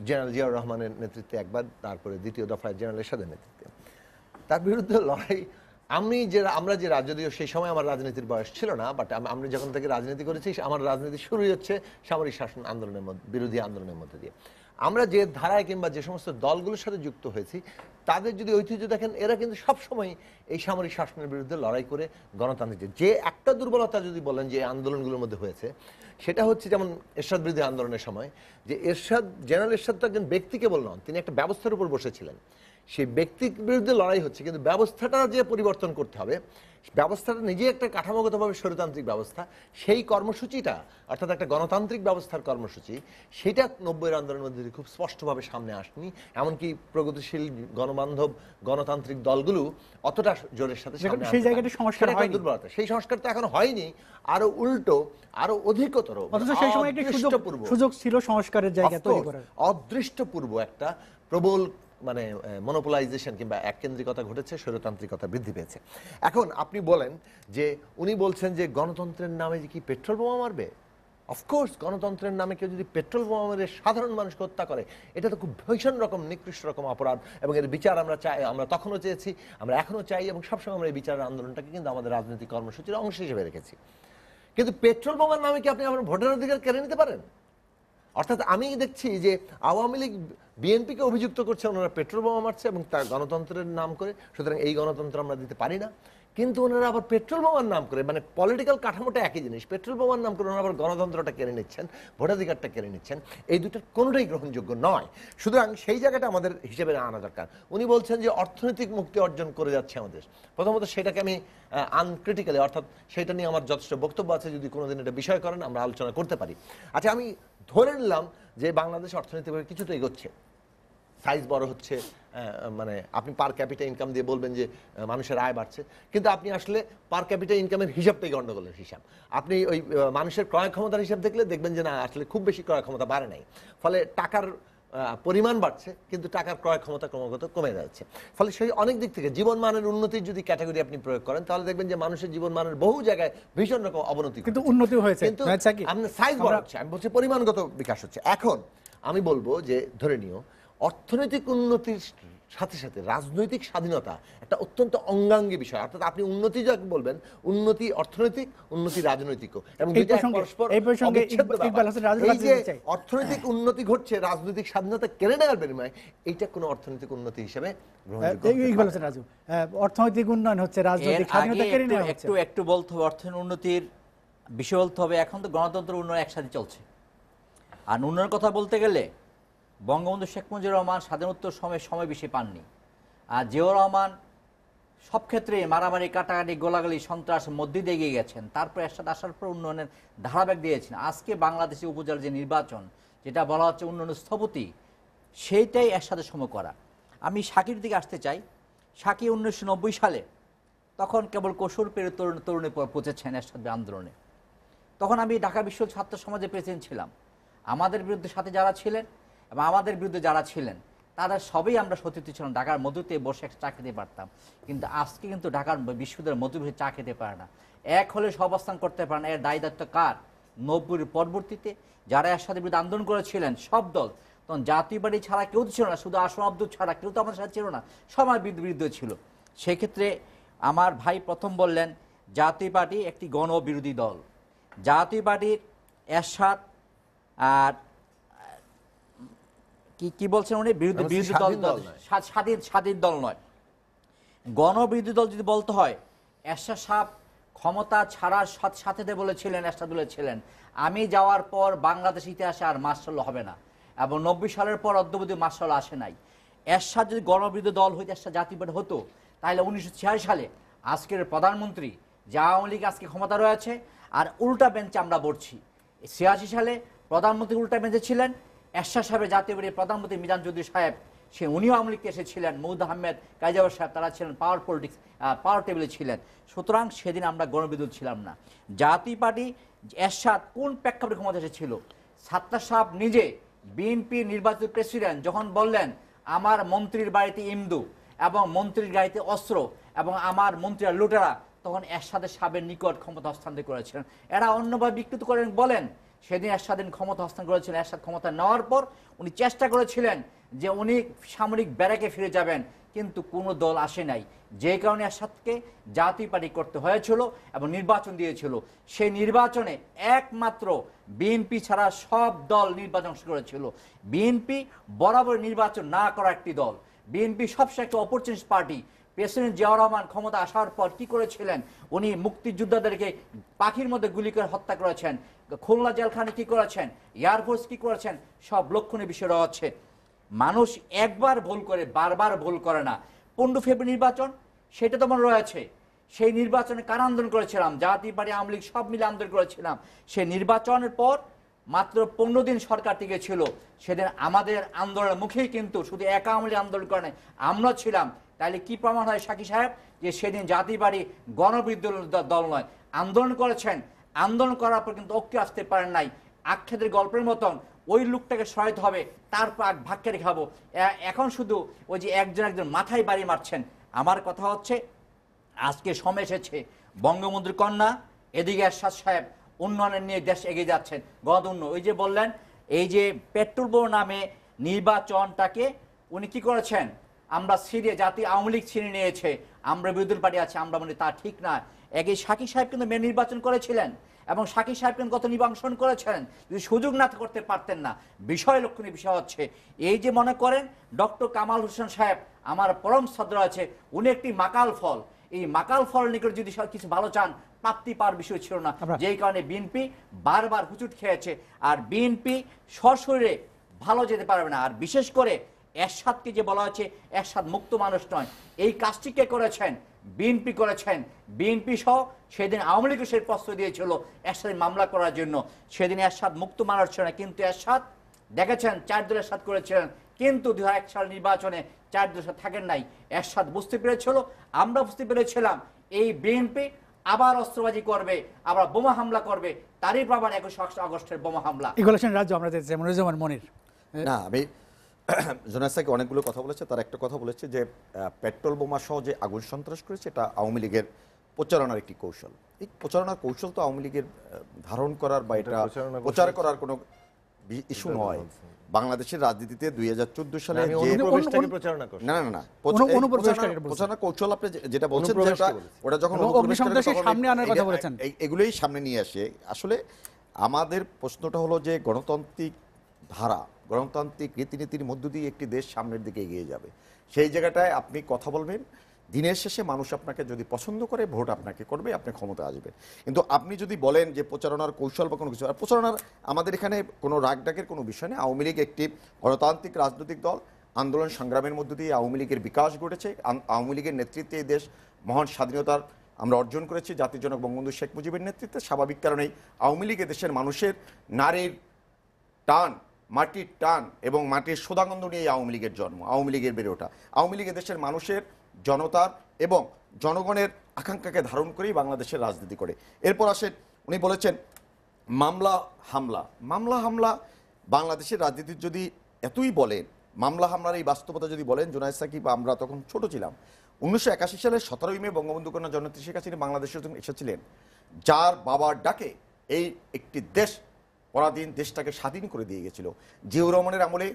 জেনারেল জিয়াউর রহমানের নেতৃত্বে একবার, তারপরে দ্বিতীয় দফায় জেনারেল এরশাদের নেতৃত্বে, তার বিরুদ্ধে লড়াই। আমরা যে রাজনীতি, সেই সময় আমার রাজনীতির বয়স ছিল না, বাট আমি যখন থেকে রাজনীতি করেছি আমার রাজনীতি শুরুই হচ্ছে সামরিক শাসন আন্দোলনের মধ্যে, বিরোধী আন্দোলনের মধ্যে দিয়ে। আমরা যে ধারায় কিংবা যে সমস্ত দলগুলোর সাথে যুক্ত হয়েছি তাদের যদি ঐতিহ্য দেখেন, এরা কিন্তু সবসময় এই সামরিক শাসনের বিরুদ্ধে লড়াই করে গণতান্ত্রিক যে একটা দুর্বলতা যদি বলেন যে আন্দোলনগুলোর মধ্যে হয়েছে, সেটা হচ্ছে যেমন এরশাদ বিরোধী আন্দোলনের সময় যে জেনারেল এরশাদ তো একজন ব্যক্তিকে বললেন, তিনি একটা ব্যবস্থার উপর বসেছিলেন। সেই ব্যক্তির বিরুদ্ধে লড়াই হচ্ছে, কিন্তু ব্যবস্থাটা যে পরিবর্তন করতে হবে, ব্যবস্থাটা নিজে একটা কাঠামোগতভাবে স্বৈরতান্ত্রিক ব্যবস্থা, সেই কর্মসূচিটা অর্থাৎ একটা গণতান্ত্রিক ব্যবস্থার কর্মসূচি, সেটা 90-এর আন্দোলনের মধ্যে খুব স্পষ্টভাবে সামনে আসেনি। এমনকি প্রগতিশীল গণবান্ধব গণতান্ত্রিক দলগুলো অতটা জোরের সাথে সামনে সেই জায়গাটা সংস্কার হয়নি, দুর্বলতা, সেই সংস্কার তো এখন হয়নি, আরো উল্টো আরো অধিকতর সেই সময় একটা সুযোগ ছিল সংস্কারের জায়গা তৈরি করার, অদৃষ্টপূর্ব একটা প্রবল মানে মনোপোলাইজেশন কিংবা এককেন্দ্রিকতা ঘটেছে, স্বৈরতান্ত্রিকতা বৃদ্ধি পেয়েছে। এখন আপনি বলেন যে উনি বলছেন যে গণতন্ত্রের নামে যে কি পেট্রোল বোমা মারবে। অফকোর্স গণতন্ত্রের নামে কেউ যদি পেট্রোল বোমা মেরে সাধারণ মানুষকে হত্যা করে, এটা তো খুব ভীষণ রকম নিকৃষ্ট রকম অপরাধ, এবং এর বিচার আমরা চাই, আমরা তখনও চেয়েছি, আমরা এখনও চাই, এবং সবসময় আমরা এই বিচারের আন্দোলনটাকে কিন্তু আমাদের রাজনৈতিক কর্মসূচির অংশ হিসেবে রেখেছি। কিন্তু পেট্রোল বোমার নামে কি আপনি আপনার ভোটের অধিকার কেড়ে নিতে পারেন? অর্থাৎ আমি দেখছি যে আওয়ামী লীগ বিএনপিকে অভিযুক্ত করছে ওনারা পেট্রোল বোমা মারছে এবং তার গণতন্ত্রের নাম করে, সুতরাং এই গণতন্ত্র আমরা দিতে পারি না। কিন্তু ওনারা আবার পেট্রোল বোমার নাম করে, মানে পলিটিক্যাল কাঠামোটা একই জিনিস, পেট্রোল বোমার নাম করে ওনারা আবার গণতন্ত্রটা কেড়ে নিচ্ছেন, ভোটাধিকারটা কেড়ে নিচ্ছেন। এই দুটোর কোনোটাই গ্রহণযোগ্য নয়। সুতরাং সেই জায়গাটা আমাদের হিসেবে আনা দরকার। উনি বলছেন যে অর্থনৈতিক মুক্তি অর্জন করে যাচ্ছে আমাদের, প্রথমত সেটাকে আমি আনক্রিটিক্যালি, অর্থাৎ সেটা নিয়ে আমার যথেষ্ট বক্তব্য আছে, যদি কোনোদিন এটা বিষয় করেন আমরা আলোচনা করতে পারি। আচ্ছা, আমি ধরে নিলাম যে বাংলাদেশ অর্থনৈতিকভাবে কিছুটা এগোচ্ছে, সাইজ বড় হচ্ছে, মানে আপনি পার ক্যাপিটা ইনকাম দিয়ে বলবেন যে মানুষের আয় বাড়ছে, কিন্তু আপনি আসলে পার ক্যাপিটা ইনকামের হিসাবটাই গন্ডগোলের হিসাব। আপনি ওই মানুষের ক্রয় ক্ষমতার হিসাব দেখলে দেখবেন যে না, আসলে খুব বেশি ক্রয় ক্ষমতা বাড়ে নাই, ফলে টাকার পরিমাণ বাড়ছে কিন্তু টাকার ক্রয় ক্ষমতা ক্রমাগত কমে যাচ্ছে। ফলে সেই অনেক দিক থেকে জীবনমানের উন্নতির যদি ক্যাটাগরি আপনি প্রয়োগ করেন, তাহলে দেখবেন যে মানুষের জীবনমানের বহু জায়গায় ভীষণ রকম অবনতি, কিন্তু উন্নতি হয়েছে, কিন্তু আপনার সাইজ বড় হচ্ছে, আমি বলছি পরিমাণগত বিকাশ হচ্ছে। এখন আমি বলবো যে ধরে নিও অর্থনৈতিক উন্নতির সাথে সাথে রাজনৈতিক স্বাধীনতা একটা অত্যন্ত অঙ্গাঙ্গী বিষয়। অর্থাৎ আপনি উন্নতি যাকে বলবেন, উন্নতি অর্থনৈতিক, উন্নতি রাজনৈতিক, এবং পরস্পর অর্থনৈতিক উন্নতি ঘটছে রাজনৈতিক স্বাধীনতা কেড়ে নেওয়ার বিনিময়ে, এইটা কোনো অর্থনৈতিক উন্নতি হিসেবে অর্থনৈতিক উন্নয়ন হচ্ছে রাজনৈতিক স্বাধীনতা কেড়ে নেওয়া হচ্ছে। একটু বলতে হবে অর্থনৈতিক উন্নতির বিষয় বলতে হবে। এখন তো গণতন্ত্র উন্নয়ন একসাথে চলছে, আর উন্নয়নের কথা বলতে গেলে বঙ্গবন্ধু শেখ মুজিবুর রহমান স্বাধীনোত্তর সময় বেশি পাননি, আর জিয়াউর রহমান সব ক্ষেত্রে মারামারি, কাটাকাটি, গোলাগালি, সন্ত্রাস মধ্যে দিয়ে এগিয়ে গেছেন। তারপর একসাথে আসার পর উন্নয়নের ধারাবাহিক দিয়েছেন। আজকে বাংলাদেশি উপজেলার যে নির্বাচন, যেটা বলা হচ্ছে উন্নয়নের স্থপতি, সেইটাই একসাথে সম করা। আমি শাকির দিকে আসতে চাই। শাকি 1990 সালে তখন কেবল কসুর পেরে তরুণে পৌঁছেছেন একসাথে আন্দোলনে। তখন আমি ঢাকা বিশ্ব ছাত্র সমাজের প্রেসিডেন্ট ছিলাম। আমাদের বিরুদ্ধে সাথে যারা ছিলেন এবং আমাদের বিরুদ্ধে যারা ছিলেন তারা সবই আমরা সতীর্থ ছিলাম, ঢাকার মধুতে বসে চা খেতে পারতাম। কিন্তু আজকে কিন্তু ঢাকার বিশ্ববিদ্যালয়ের মধু বসে চা খেতে পারে না, এক হলে সহাবস্থান করতে পারে না। এর দায়ী দায়িত্ব কার? 90-এর পরবর্তীতে যারা একসাথে বিরুদ্ধে আন্দোলন করেছিলেন সব দল, তখন জাতীয় পার্টি ছাড়া কেউ ছিল না, শুধু আসন আব্দুল ছাড়া কেউ তো আমাদের সাথে ছিল না, সবাই বিরুদ্ধে ছিল। সেক্ষেত্রে আমার ভাই প্রথম বললেন জাতীয় পার্টি একটি গণবিরোধী দল। জাতীয় পার্টির এরশাদ আর কি বলছেন উনি, বিরোধী দল, স্বাধীন দল নয়, গণবিরোধী দল যদি বলতে হয়, এরশাদ সাহেব ক্ষমতা ছাড়ার সাথে বলেছিলেন, এরশাদ বলেছিলেন আমি যাওয়ার পর বাংলাদেশ ইতিহাসে আর মার্শাল হবে না, এবং 90 সালের পর অদ্যবধি মার্শাল আসে নাই। এরশাদ যদি গণবিরোধী দল হইতে, এরশাদ জাতীয় পার্টি হতো, তাহলে 1946 সালে আজকের প্রধানমন্ত্রী যে আওয়ামী লীগ আজকে ক্ষমতা রয়েছে, আর উল্টা বেঞ্চে আমরা বলছি 86 সালে প্রধানমন্ত্রী উল্টা বেঞ্চে ছিলেন, এরশাদ সাহেবের জাতীয় পার্টির প্রধানমন্ত্রী মিজান চৌধুরী সাহেব, উনিও আওয়ামী লীগকে এসেছিলেন, মৌদ আহমেদ, কাইজাবার সাহেব, তারা ছিলেন পাওয়ার টেবিলে ছিলেন। সুতরাং সেদিন আমরা গণবিরোধী ছিলাম না। জাতীয় পার্টি এরশাদ কোন প্রেক্ষাপটে ক্ষমতা এসেছিল? সাত্তার সাহেব নিজে বিএনপি নির্বাচিত প্রেসিডেন্ট যখন বললেন আমার মন্ত্রীর বাড়িতে ইমদু এবং মন্ত্রীর গাড়িতে অস্ত্র এবং আমার মন্ত্রীরা লুটেরা, তখন এরশাদের সাহেবের নিকট ক্ষমতা হস্তান্তর করেছিলেন। এরা অন্যভাবে বিকৃত করেন বলেন সেদিন এরশাদ ক্ষমতা হস্তান্তর করেছিলেন। এরশাদ ক্ষমতা নেওয়ার পর উনি চেষ্টা করেছিলেন যে উনি সামরিক ব্যারাকে ফিরে যাবেন, কিন্তু কোনো দল আসে নাই, যে কারণে এরশাদকে জাতীয় পার্টি করতে হয়েছিল এবং নির্বাচন দিয়েছিল। সেই নির্বাচনে একমাত্র বিএনপি ছাড়া সব দল নির্বাচন করেছিল। বিএনপি বরাবর নির্বাচন না করা একটি দল। বিএনপি সবসময় একটা opportunist party. President Ziaur Rahman ক্ষমতা আসার পর কি করেছিলেন, উনি মুক্তিযোদ্ধাদেরকে পাখির মধ্যে গুলি করে হত্যা করেছেন। খুলনা জেলখানে কি করেছেন, এয়ারফোর্স কি করেছেন, সব লক্ষণীয় বিষয় রয়েছে। মানুষ একবার ভুল করে বারবার ভুল করে না। 15 ফেব্রুয়ারি নির্বাচন, সেটা তো মনে রয়েছে। সেই নির্বাচনে কারা আন্দোলন করেছিলাম, জাতীয় পার্টি, আওয়ামী লীগ সব মিলে আন্দোলন করেছিলাম। সেই নির্বাচনের পর মাত্র 15 দিন সরকার টিকে ছিল। সেদিন আমাদের আন্দোলনের মুখেই কিন্তু শুধু একা আওয়ামী লীগ আন্দোলন করে নাই, আমরা ছিলাম। তাহলে কি প্রমাণ হয় সাকি সাহেব যে সেদিন জাতীয় পার্টি গণবিরোধী দল নয়, আন্দোলন করেছেন। আন্দোলন করার পর কিন্তু ঐক্য আসতে পারেন নাই। আখ্যাদের গল্পের মতন ওই লোকটাকে সরাইতে হবে, তারপর ভাগ্যে খাবো। এখন শুধু ওই যে একজন মাথায় বাড়ি মারছেন। আমার কথা হচ্ছে আজকে সময় এসেছে, বঙ্গবন্ধুর কন্যা, এদিকে এরশাদ সাহেব উন্নয়নের নিয়ে দেশ এগিয়ে যাচ্ছেন। ওই যে বললেন এই যে পেট্রোল বোমা নামে নির্বাচনটাকে উনি কি করেছেন, আমরা সিরিয়ে জাতীয় আওয়ামী লীগ ছিনিয়ে নিয়েছে, আমরা বিরোধী পার্টি আছে, আমরা মনে তা ঠিক না। একে সাকি সাহেব কিন্তু মেয়ে নির্বাচন করেছিলেন এবং সাকি সাহেব কিন্তু গত নির্বাচন করেছেন, যদি সুযোগ না করতে পারতেন না। বিষয় লক্ষণীয় বিষয় হচ্ছে এই যে মনে করেন ডক্টর কামাল হোসেন সাহেব আমার পরম শ্রদ্ধা আছে, উনি একটি মাকাল ফল। এই মাকাল ফল নিকট যদি কিছু ভালো চান, প্রাপ্তি পাওয়ার বিষয় ছিল না, যেই কারণে বিএনপি বারবার হুচুট খেয়েছে। আর বিএনপি সশরীরে ভালো যেতে পারবে না। আর বিশেষ করে এরশাদকে যে বলা হচ্ছে এরশাদ মুক্ত মানুষ নয়, এই কাজটি কে করেছেন, বিএনপি করেছেন। বিএনপি সহ সেদিন আওয়ামী লীগও সেই প্রস্তুতি দিয়েছিল এরশাদের মামলা করার জন্য। সেদিন এরশাদ মুক্ত মানুষ ছিল না, কিন্তু এরশাদ দেখেছেন 4 দলের সাথে করেছিলেন, কিন্তু 2001 সাল নির্বাচনে 4 দলের সাথে থাকেন নাই। এরশাদ বুঝতে পেরেছিল, আমরা বুঝতে পেরেছিলাম এই বিএনপি আবার অস্ত্রবাজি করবে, আবার বোমা হামলা করবে। তারই প্রমাণ 21 আগস্টের বোমা হামলা। ইগুলেশন রাজ্য আমরা দেখছি মনিরুজ্জামান মনির। না, আমি জোনায়েদ সাকি অনেকগুলো কথা বলেছে, তার একটা কথা বলেছে যে পেট্রোল বোমা সহ যে আগুন সন্ত্রাস করেছে এটা আওয়ামী লীগের প্রচারণার একটি কৌশল। এই প্রচারণার কৌশল তো আওয়ামী লীগের ধারণ করার বা এটা প্রচার করার কোনো ইস্যু নয়। বাংলাদেশের রাজনীতিতে 2014 সালে প্রচারণা কৌশল আপনি যেটা বলছেন ওটা যখন এগুলোই সামনে নিয়ে আসে। আসলে আমাদের প্রশ্নটা হলো যে গণতান্ত্রিক ধারা, গণতান্ত্রিক রীতিনীতির মধ্য দিয়ে একটি দেশ সামনের দিকে এগিয়ে যাবে। সেই জায়গাটায় আপনি কথা বলবেন, দিনের শেষে মানুষ আপনাকে যদি পছন্দ করে ভোট আপনাকে করবে, আপনি ক্ষমতা আসবেন। কিন্তু আপনি যদি বলেন যে প্রচারণার কৌশল বা কোনো কিছু, আর প্রচারণার আমাদের এখানে কোনো রাগডাকের কোনো বিষয় নেই। আওয়ামী লীগ একটি গণতান্ত্রিক রাজনৈতিক দল, আন্দোলন সংগ্রামের মধ্য দিয়ে আওয়ামী লীগের বিকাশ ঘটেছে। আওয়ামী লীগের নেতৃত্বে এই দেশ মহান স্বাধীনতার আমরা অর্জন করেছি জাতির জনক বঙ্গবন্ধু শেখ মুজিবের নেতৃত্বে। স্বাভাবিক কারণেই আওয়ামী লীগ দেশের মানুষের নারীর টান, মাটির টান এবং মাটির সোদাগন্ধ নিয়ে আওয়ামী লীগের জন্ম, আওয়ামী লীগের বেড়ে ওঠা। আওয়ামী লীগ দেশের মানুষের, জনতার এবং জনগণের আকাঙ্ক্ষাকে ধারণ করেই বাংলাদেশের রাজনীতি করে। এরপর আসেন, উনি বলেছেন মামলা হামলা বাংলাদেশের রাজনীতির যদি এতই বলেন, মামলা হামলার এই বাস্তবতা যদি বলেন, জোনায়েদ সাকিব আমরা তখন ছোট ছিলাম। 1981 সালের 17ই মে বঙ্গবন্ধু কন্যা জননেত্রী শেখ হাসিনা বাংলাদেশে এসেছিলেন, যার বাবার ডাকে এই একটি দেশ পরাধীন দেশটাকে স্বাধীন করে দিয়ে গেছিল। জিয়াউর রহমানের আমলে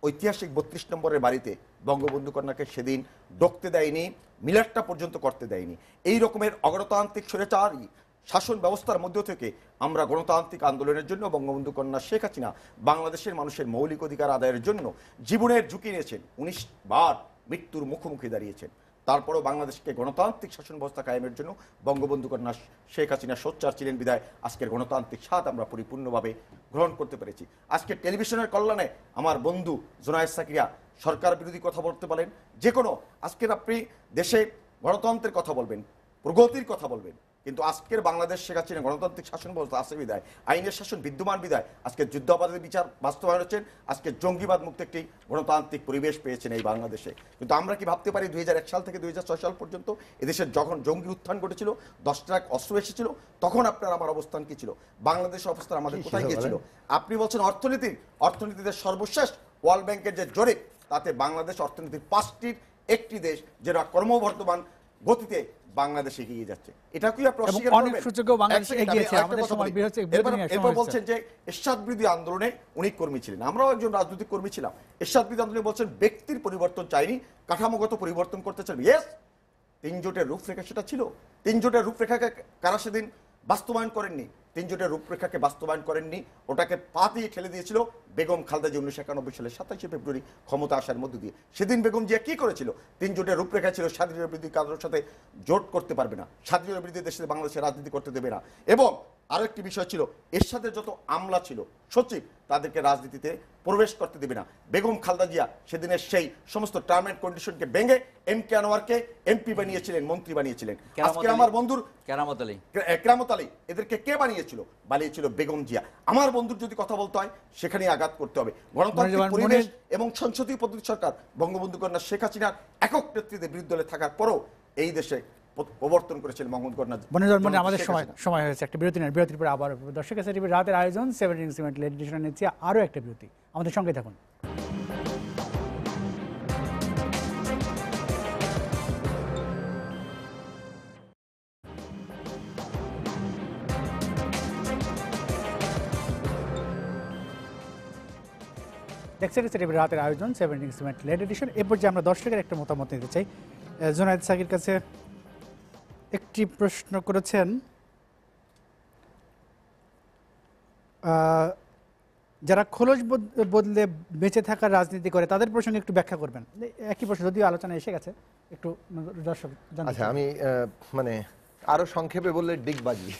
ঐতিহাসিক 32 নম্বরের বাড়িতে বঙ্গবন্ধু কন্যাকে সেদিন ঢুকতে দেয়নি, মিলাদটা পর্যন্ত করতে দেয়নি। এই রকমের অগণতান্ত্রিক স্বৈরাচারী শাসন ব্যবস্থার মধ্য থেকে আমরা গণতান্ত্রিক আন্দোলনের জন্য বঙ্গবন্ধু কন্যা শেখ হাসিনা বাংলাদেশের মানুষের মৌলিক অধিকার আদায়ের জন্য জীবনের ঝুঁকি নিয়েছেন, 19 বার মৃত্যুর মুখোমুখি দাঁড়িয়েছেন। তারপরেও বাংলাদেশকে গণতান্ত্রিক শাসন ব্যবস্থা কায়েমের জন্য বঙ্গবন্ধু কন্যা শেখ হাসিনা সোচ্চার ছিলেন বিধায় আজকের গণতান্ত্রিক স্বাদ আমরা পরিপূর্ণভাবে গ্রহণ করতে পেরেছি। আজকে টেলিভিশনের কল্যাণে আমার বন্ধু জোনায়েদ সাকিয়া সরকার বিরোধী কথা বলতে পারেন, যে কোনো আজকের আপনি দেশে গণতন্ত্রের কথা বলবেন, প্রগতির কথা বলবেন, কিন্তু আজকের বাংলাদেশ শেখ হাসিনা গণতান্ত্রিক শাসন ব্যবস্থা আছে বিধায়, আইনের শাসন বিদ্যমান বিধায় আজকে যুদ্ধাপরাধের বিচার বাস্তবায়ন হচ্ছেন, আজকে জঙ্গিবাদ মুক্ত একটি গণতান্ত্রিক পরিবেশ পেয়েছেন এই বাংলাদেশে। কিন্তু আমরা কি ভাবতে পারি 2001 সাল থেকে 2006 সাল পর্যন্ত এদেশের যখন জঙ্গি উত্থান ঘটেছিল, 10 ট্রাক অস্ত্র এসেছিল, তখন আপনার আমার অবস্থান কি ছিল? বাংলাদেশের অবস্থান আমাদের কোথায় গিয়েছিল? আপনি বলছেন অর্থনীতিতে সর্বশেষ ওয়ার্ল্ড ব্যাংকের যে জরিপ, তাতে বাংলাদেশ অর্থনীতির 5টির একটি দেশ যেটা ক্রমবর্ধমান গতিতে বাংলাদেশ এগিয়ে যাচ্ছে। এটা কি আপনি এবং অস্বীকার অনেক করবেন? সূচকেও বাংলাদেশ এক সেকেন্ড, আমি এগিয়েছে, আরেকটা আমাদের কথা সময় বলি। বিরোধী এরপর সময় হচ্ছে। বলছেন যে এরশাদ বিরোধী আন্দোলনে উনি কর্মী ছিলেন, আমরাও একজন রাজনৈতিক কর্মী ছিলাম। এরশাদ বিরোধী আন্দোলনে বলছেন ব্যক্তির পরিবর্তন চাইনি, কাঠামোগত পরিবর্তন করতে চান। ইয়েস, 3 জোটের রূপরেখা সেটা ছিল। 3 জোটের রূপরেখাকে কারা সেদিন বাস্তবায়ন করেননি? 3 জোটের রূপরেখাকে বাস্তবায়ন করেননি, ওটাকে পা দিয়ে ঠেলে দিয়েছিল বেগম খালেদা জিয়া 1991 সালের 27 ফেব্রুয়ারি ক্ষমতা আসার মধ্য দিয়ে। সেদিন বেগম জিয়া কি করেছিল? 3 জোটের রূপরেখা ছিল স্বাধীনতা বিরোধী কারোর সাথে জোট করতে পারবে না, স্বাধীনতা বিরোধী দেশে বাংলাদেশের রাজনীতি করতে দেবে না। এবং আরেকটি বিষয় ছিল, এরশাদের যত আমলা ছিল সচিব, তাদেরকে রাজনীতিতে প্রবেশ করতে দেবে না। বেগম খালেদা জিয়া সেদিনের সেই সমস্ত টার্ম এন্ড কন্ডিশনকে ভেঙে এম.কে আনোয়ারকে এমপি বানিয়েছিলেন, মন্ত্রী বানিয়েছিলেন। আজকে আমার বন্ধুর কেরামত আলী, এদেরকে কে বানিয়েছিল? বানিয়েছিল বেগম জিয়া। আমার বন্ধুর যদি কথা বলতে হয় সেখানে আঘাত করতে হবে। গণতান্ত্রিক পরিবেশ এবং সংসদীয় পদ্ধতি সরকার বঙ্গবন্ধু কন্যা শেখ হাসিনার একক নেতৃত্বে বিরোধী দলে থাকার পরও এই দেশে প্রবর্তন করেছিলেন বঙ্গবন্ধু কন্যা। আমাদের সময় হয়েছে একটা বিরতি নেই, বিরতির পরে আবার দর্শক কাছে টিভির রাতের আয়োজন 17 এডিশনে নিচ্ছে আরও একটা বিরতি, আমাদের সঙ্গে থাকুন। দেখছেন টিভির রাতের আয়োজন 17 এডিশন। এরপর যে আমরা দর্শকের একটা মতামত নিতে চাই। জুনায়েদ সাকির কাছে একটি প্রশ্ন করেছেন, যারা খোলস বদলে বেঁচে থাকার রাজনীতি করে তাদের প্রসঙ্গে একটু ব্যাখ্যা করবেন। একই প্রশ্ন, যদিও আলোচনা এসে গেছে, একটু দর্শক জানতে আচ্ছা, আমি মানে আরো সংক্ষেপে বললে ডিগবাজি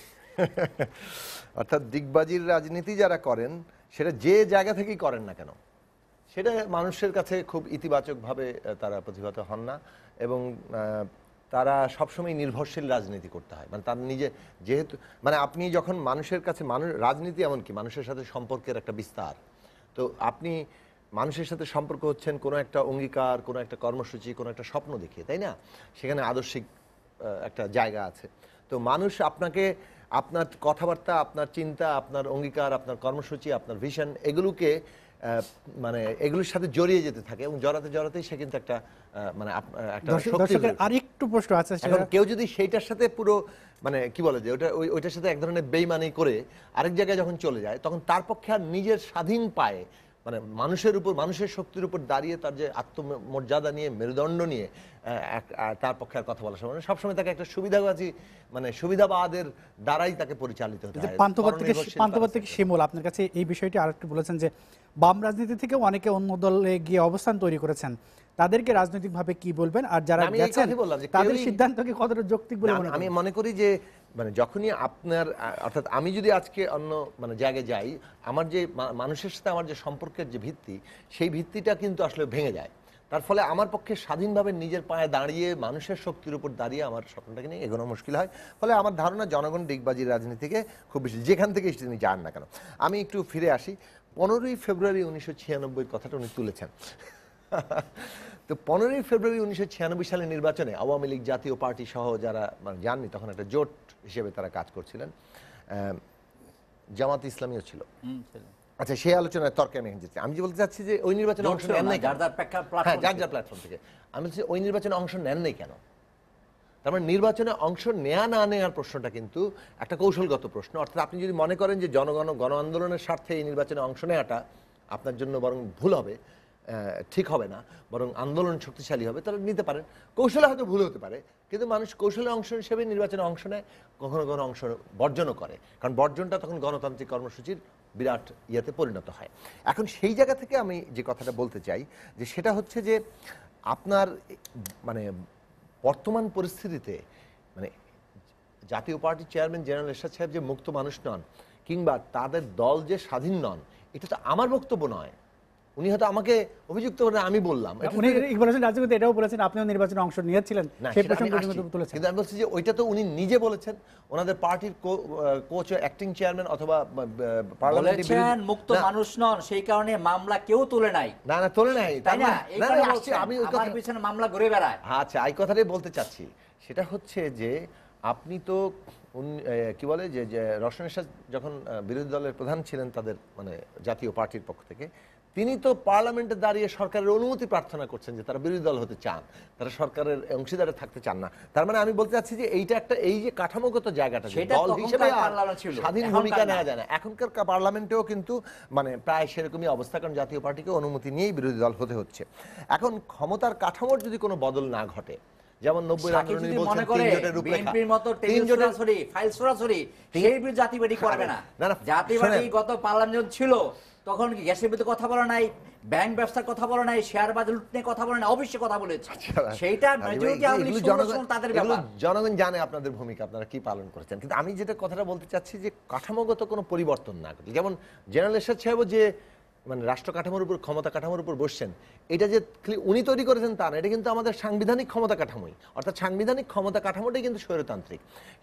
অর্থাৎ ডিগবাজির রাজনীতি যারা করেন সেটা যে জায়গা থেকেই করেন না কেন, সেটা মানুষের কাছে খুব ইতিবাচকভাবে তারা প্রতিভাত হন না। এবং তারা সবসময় নির্ভরশীল রাজনীতি করতে হয়। মানে তার নিজে যেহেতু মানে আপনি যখন মানুষের কাছে রাজনীতি এমনকি মানুষের সাথে সম্পর্কের একটা বিস্তার, তো আপনি মানুষের সাথে সম্পর্ক হচ্ছেন কোনো একটা অঙ্গীকার, কোনো একটা কর্মসূচি, কোনো একটা স্বপ্ন দেখিয়ে, তাই না? সেখানে আদর্শিক একটা জায়গা আছে। তো মানুষ আপনাকে আপনার কথাবার্তা, আপনার চিন্তা, আপনার অঙ্গীকার, আপনার কর্মসূচি, আপনার ভিশন, এগুলোকে মানে এগুলোর সাথে জড়িয়ে যেতে থাকে এবং জড়াতেই সে কিন্তু একটা মানে একটা দর্শকের আরেকটু প্রশ্ন আছে। এখন কেউ যদি সেইটার সাথে পুরো মানে কি বলে যে ওইটার সাথে এক ধরনের বেইমানি করে আরেক জায়গায় যখন চলে যায়, তখন তার পক্ষে আর নিজের স্বাধীন পায়ে মানে মানুষের শক্তির উপর দাঁড়িয়ে তার যে আত্মমর্যাদা নিয়ে, মেরুদণ্ড নিয়ে তার পক্ষে আর কথা বলা সম্ভব না। সবসময় তাকে একটা সুবিধাবাদী মানে সুবিধাবাদের দ্বারাই তাকে পরিচালিত হতে হয়। পান্থপথ থেকে শিমুল আপনার কাছে এই বিষয়টি আরেকটু বলেছেন যে বাম রাজনীতি থেকে অনেকে অন্য দলে গিয়ে অবস্থান তৈরি করেছেন, তাদেরকে রাজনৈতিকভাবে কি বলবেন? আর যারা গেছেন তাদের সিদ্ধান্তকে কতটা যৌক্তিক বলে মনে করেন? আমি মনে করি যে মানে যখনই আপনার অর্থাৎ আমি যদি আজকে অন্য মানে জায়গায় যাই, আমার যে মানুষের সাথে আমার যে সম্পর্কের যে ভিত্তি, সেই ভিত্তিটা কিন্তু আসলে ভেঙে যায়। তার ফলে আমার পক্ষে স্বাধীনভাবে নিজের পায়ে দাঁড়িয়ে মানুষের শক্তির উপর দাঁড়িয়ে আমার স্বপ্নটাকে নিয়ে এগোনো মুশকিল হয়। ফলে আমার ধারণা জনগণ ডিগবাজির রাজনীতিকে খুব বেশি যেখান থেকে তিনি যান না কেন। আমি একটু ফিরে আসি 15ই ফেব্রুয়ারি 1996 কথাটা উনি তুলেছেন। তো 15ই ফেব্রুয়ারি 1996 সালের নির্বাচনে আওয়ামী লীগ, জাতীয় পার্টি সহ যারা মানে যাননি, তখন একটা জোট হিসেবে তারা কাজ করছিলেন, জামাত ইসলামীও ছিল। আচ্ছা, সেই আলোচনার তর্কে আমি যে বলতে চাচ্ছি যে ওই নির্বাচনে অংশ নেন নাই, যার যার প্ল্যাটফর্ম থেকে আমি বলছি ওই নির্বাচনে অংশ নেন নাই কেন? তার মানে নির্বাচনে অংশ নেয়া না নেওয়ার প্রশ্নটা কিন্তু একটা কৌশলগত প্রশ্ন। অর্থাৎ আপনি যদি মনে করেন যে গণ আন্দোলনের স্বার্থে এই নির্বাচনে অংশ নেওয়াটা আপনার জন্য বরং ভুল হবে, ঠিক হবে না, বরং আন্দোলন শক্তিশালী হবে, তাহলে নিতে পারেন। কৌশলে হয়তো ভুল হতে পারে, কিন্তু মানুষ কৌশলে অংশ হিসেবে নির্বাচনে অংশ নেয়, কখনো কখনো অংশ বর্জনও করে, কারণ বর্জনটা তখন গণতান্ত্রিক কর্মসূচির বিরাট ইয়েতে পরিণত হয়। এখন সেই জায়গা থেকে আমি যে কথাটা বলতে চাই যে সেটা হচ্ছে যে আপনার মানে বর্তমান পরিস্থিতিতে মানে জাতীয় পার্টির চেয়ারম্যান জেনারেল এরশাদ সাহেব যে মুক্ত মানুষ নন, কিংবা তাদের দল যে স্বাধীন নন, এটা তো আমার বক্তব্য নয়। উনি হয়তো আমাকে অভিযুক্ত করেন, আমি বললাম। উনি বলেছেন রাজনীতি, এটাও বলেছেন আপনিও নির্বাচনে অংশ নিয়েছিলেন, সেই প্রসঙ্গ তুলেছেন। কিন্তু আমি বলছি যে ওইটা তো উনি নিজে বলেছেন, ওনাদের পার্টির কোচ অ্যাক্টিং চেয়ারম্যান অথবা বলেছেন মুক্ত মানুষ নন, সেই কারণে মামলা কেউ তোলে নাই। না তোলে নাই, তাই না? আমি ওই কথার পিছনে মামলা ঘুরে বেড়ায়। আচ্ছা, এই কথাটাই বলতে চাচ্ছি। সেটা হচ্ছে যে আপনি তো কি বলে যে রওশন এরশাদ যখন বিরোধী দলের প্রধান ছিলেন তাদের মানে জাতীয় পার্টির পক্ষ থেকে, তিনি তো পার্লামেন্টে দাঁড়িয়ে সরকারের অনুমতি প্রার্থনা করছেন যে তারা বিরোধী দল হতে চান, তারা সরকারের অংশীদারে থাকতে চান না। তার মানে আমি বলতে চাচ্ছি যে এইটা একটা, এই যে কাঠামোগত জায়গাটা দল হিসেবে স্বাধীন ভূমিকা নেওয়া যায় না, এখনকার পার্লামেন্টেও কিন্তু মানে প্রায় সেরকমই অবস্থা, কারণ জাতীয় পার্টিকে অনুমতি নিয়েই বিরোধী দল হতে হচ্ছে। এখন ক্ষমতার কাঠামোর যদি কোনো বদল না ঘটে, যেমন 90 আন্দোলনে বলছেন তিন জোটের রূপরেখা, বিএনপির মতো টেবিল সরাসরি ফাইল সরাসরি সেই বিল জাতীয়বাদী করবে না। জাতীয়বাদী গত পার্লামেন্ট ছিল তখন কি গ্যাসের বিরুদ্ধে কথা বলা নাই, ব্যাংক ব্যবসার কথা বলা নাই, শেয়ার বাজার লুট নিয়ে কথা বলা নাই, অবশ্যই কথা বলেছে। সেইটা মেজরিটি আওয়ামী লীগ তাদের ব্যাপার। জনগণ জানে আপনাদের ভূমিকা, আপনারা কি পালন করেছেন। কিন্তু আমি যেটা কথাটা বলতে চাচ্ছি যে কাঠামোগত কোনো পরিবর্তন না ঘটে, যেমন জেনারেল এরশাদ সাহেব যে মানে রাষ্ট্র কাঠামোর উপর, ক্ষমতা কাঠামোর উপর বসছেন, এটা যে উনি তৈরি করেছেন তা না, এটা কিন্তু আমাদের সাংবিধানিক ক্ষমতা কাঠামোই, অর্থাৎ সাংবিধানিক ক্ষমতা কাঠামোটাই কিন্তু স্বৈরতান্ত্রিক।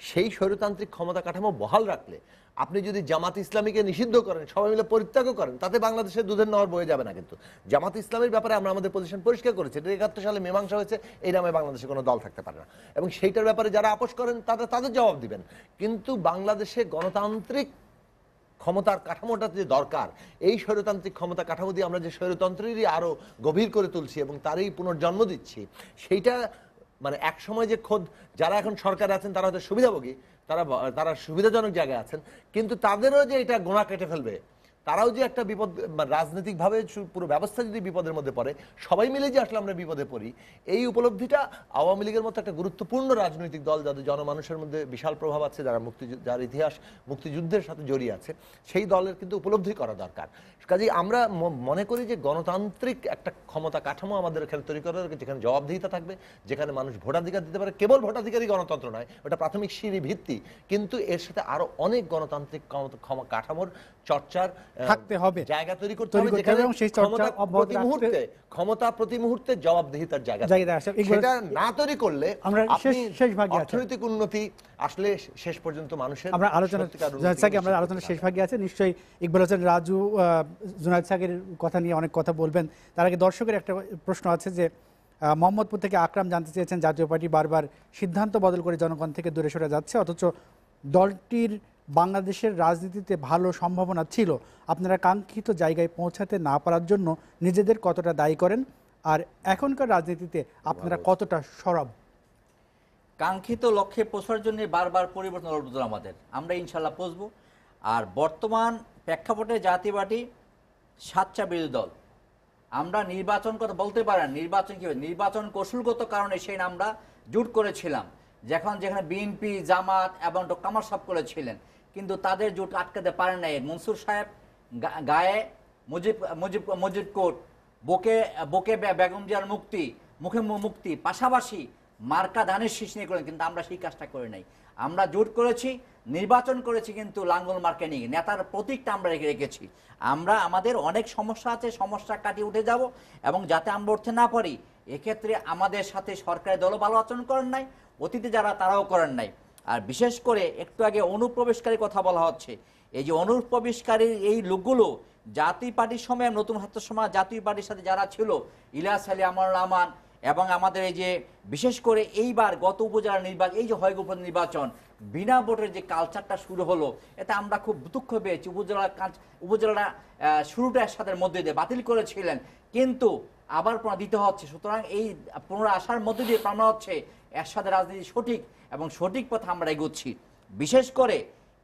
সেই স্বৈরতান্ত্রিক ক্ষমতা কাঠামো বহাল রাখলে আপনি যদি জামাত ইসলামীকে নিষিদ্ধ করেন, সবাই মিলে পরিত্যাগও করেন, তাতে বাংলাদেশের দুধের নহর বয়ে যাবে না। কিন্তু জামাত ইসলামের ব্যাপারে আমরা আমাদের পজিশন পরিষ্কার করেছি, এটা 71 সালে মীমাংসা হয়েছে, এই নামে বাংলাদেশে কোনো দল থাকতে পারে না, এবং সেইটার ব্যাপারে যারা আপোষ করেন তাদের জবাব দিবেন। কিন্তু বাংলাদেশে গণতান্ত্রিক ক্ষমতার কাঠামোটা যে দরকার, এই স্বৈরতান্ত্রিক ক্ষমতা কাঠামো দিয়ে আমরা যে স্বৈরতন্ত্রেরই আরো গভীর করে তুলছি এবং তারই পুনর্জন্ম দিচ্ছি, সেইটা মানে এক সময় যে খোদ যারা এখন সরকারে আছেন তারা হয়তো সুবিধাভোগী, তারা সুবিধাজনক জায়গায় আছেন, কিন্তু তাদেরও যে এটা গোনা কেটে ফেলবে, তারাও যে একটা বিপদ, রাজনৈতিকভাবে পুরো ব্যবস্থা যদি বিপদের মধ্যে পড়ে, সবাই মিলে যে আসলে আমরা বিপদে পড়ি, এই উপলব্ধিটা আওয়ামী লীগের মতো একটা গুরুত্বপূর্ণ রাজনৈতিক দল, যাদের জনমানুষের মধ্যে বিশাল প্রভাব আছে, যার ইতিহাস মুক্তিযুদ্ধের সাথে জড়িয়ে আছে, সেই দলের কিন্তু উপলব্ধি করা দরকার। কাজেই আমরা মনে করি যে গণতান্ত্রিক একটা ক্ষমতা কাঠামো আমাদের এখানে তৈরি করা দরকার, যেখানে জবাবদিহিতা থাকবে, যেখানে মানুষ ভোটাধিকার দিতে পারে। কেবল ভোটাধিকারই গণতন্ত্র নয়, ওটা প্রাথমিক সিঁড়ি ভিত্তি, কিন্তু এর সাথে আরো অনেক গণতান্ত্রিক কাঠামোর চর্চার থাকতে হবে, জায়গা তৈরি করতে হবে, যেখানে ক্ষমতা প্রতি মুহূর্তে জবাবদিহিতার জায়গা। সেটা না তৈরি করলে অর্থনৈতিক উন্নতি আসলে শেষ পর্যন্ত মানুষের আমরা আলোচনা শেষ ভাগে আছে। নিশ্চয়ই ইকবাল হোসেন রাজু জুনায়েদ সাকির কথা নিয়ে অনেক কথা বলবেন। তার আগে দর্শকের একটা প্রশ্ন আছে যে মোহাম্মদপুর থেকে আকরাম জানতে চেয়েছেন, জাতীয় পার্টি বারবার সিদ্ধান্ত বদল করে জনগণ থেকে দূরে সরে যাচ্ছে, অথচ দলটির বাংলাদেশের রাজনীতিতে ভালো সম্ভাবনা ছিল, আপনারা কাঙ্ক্ষিত জায়গায় পৌঁছাতে না পারার জন্য নিজেদের কতটা দায়ী করেন, আর এখনকার রাজনীতিতে আপনারা কতটা সরব? কাঙ্ক্ষিত লক্ষ্যে পৌঁছার জন্য বারবার পরিবর্তন আমাদের, আমরা ইনশাল্লাহ পৌঁছবো। আর বর্তমান প্রেক্ষাপটে জাতীয় পার্টি সাচ্চা বিরোধী দল, আমরা নির্বাচন কথা বলতে পারেন, নির্বাচন কি নির্বাচন কৌশলগত কারণে সেই আমরা জোট করেছিলাম, যেখানে বিএনপি, জামাত এবং কামাল সাহেব করেছিলেন, কিন্তু তাদের জোট আটকাতে পারেন নাই। মনসুর সাহেব গায়ে মুজিব কোট, বুকে বেগম জিয়ার মুক্তি, মুখে মুক্তি, পাশাপাশি মার্কা ধানের শীষ নিয়ে করেন, কিন্তু আমরা সেই কাজটা করি নাই। আমরা জোট করেছি, নির্বাচন করেছি, কিন্তু লাঙ্গল মার্কা নিয়ে নেতার প্রতীকটা আমরা রেখেছি। আমরা আমাদের অনেক সমস্যা আছে, সমস্যা কাটিয়ে উঠে যাব, এবং যাতে আমরা উঠতে না পারি, এক্ষেত্রে আমাদের সাথে সরকারি দলও ভালো আচরণ করেন নাই, অতীতে যারা তারাও করেন নাই। আর বিশেষ করে একটু আগে অনুপ্রবেশকারী কথা বলা হচ্ছে, এই যে অনুপ্রবেশকারীর এই লোকগুলো জাতীয় পার্টির সময়, নতুন হাতের সময় জাতীয় পার্টির সাথে যারা ছিল, ইলিয়াস আলী, আমানুর রহমান, এবং আমাদের এই যে বিশেষ করে এইবার গত উপজেলা নির্বাচন, এই যে হয়গো নির্বাচন, বিনা ভোটের যে কালচারটা শুরু হলো, এতে আমরা খুব দুঃখ পেয়েছি। উপজেলাটা শুরুটা একসাথে মধ্যে দিয়ে বাতিল করেছিলেন, কিন্তু আবার দিতে হচ্ছে। সুতরাং এই পুনরায় আসার মধ্যে দিয়ে প্রমাণ হচ্ছে একসাথে রাজনীতি সঠিক, এবং সঠিক পথে আমরা এগোচ্ছি। বিশেষ করে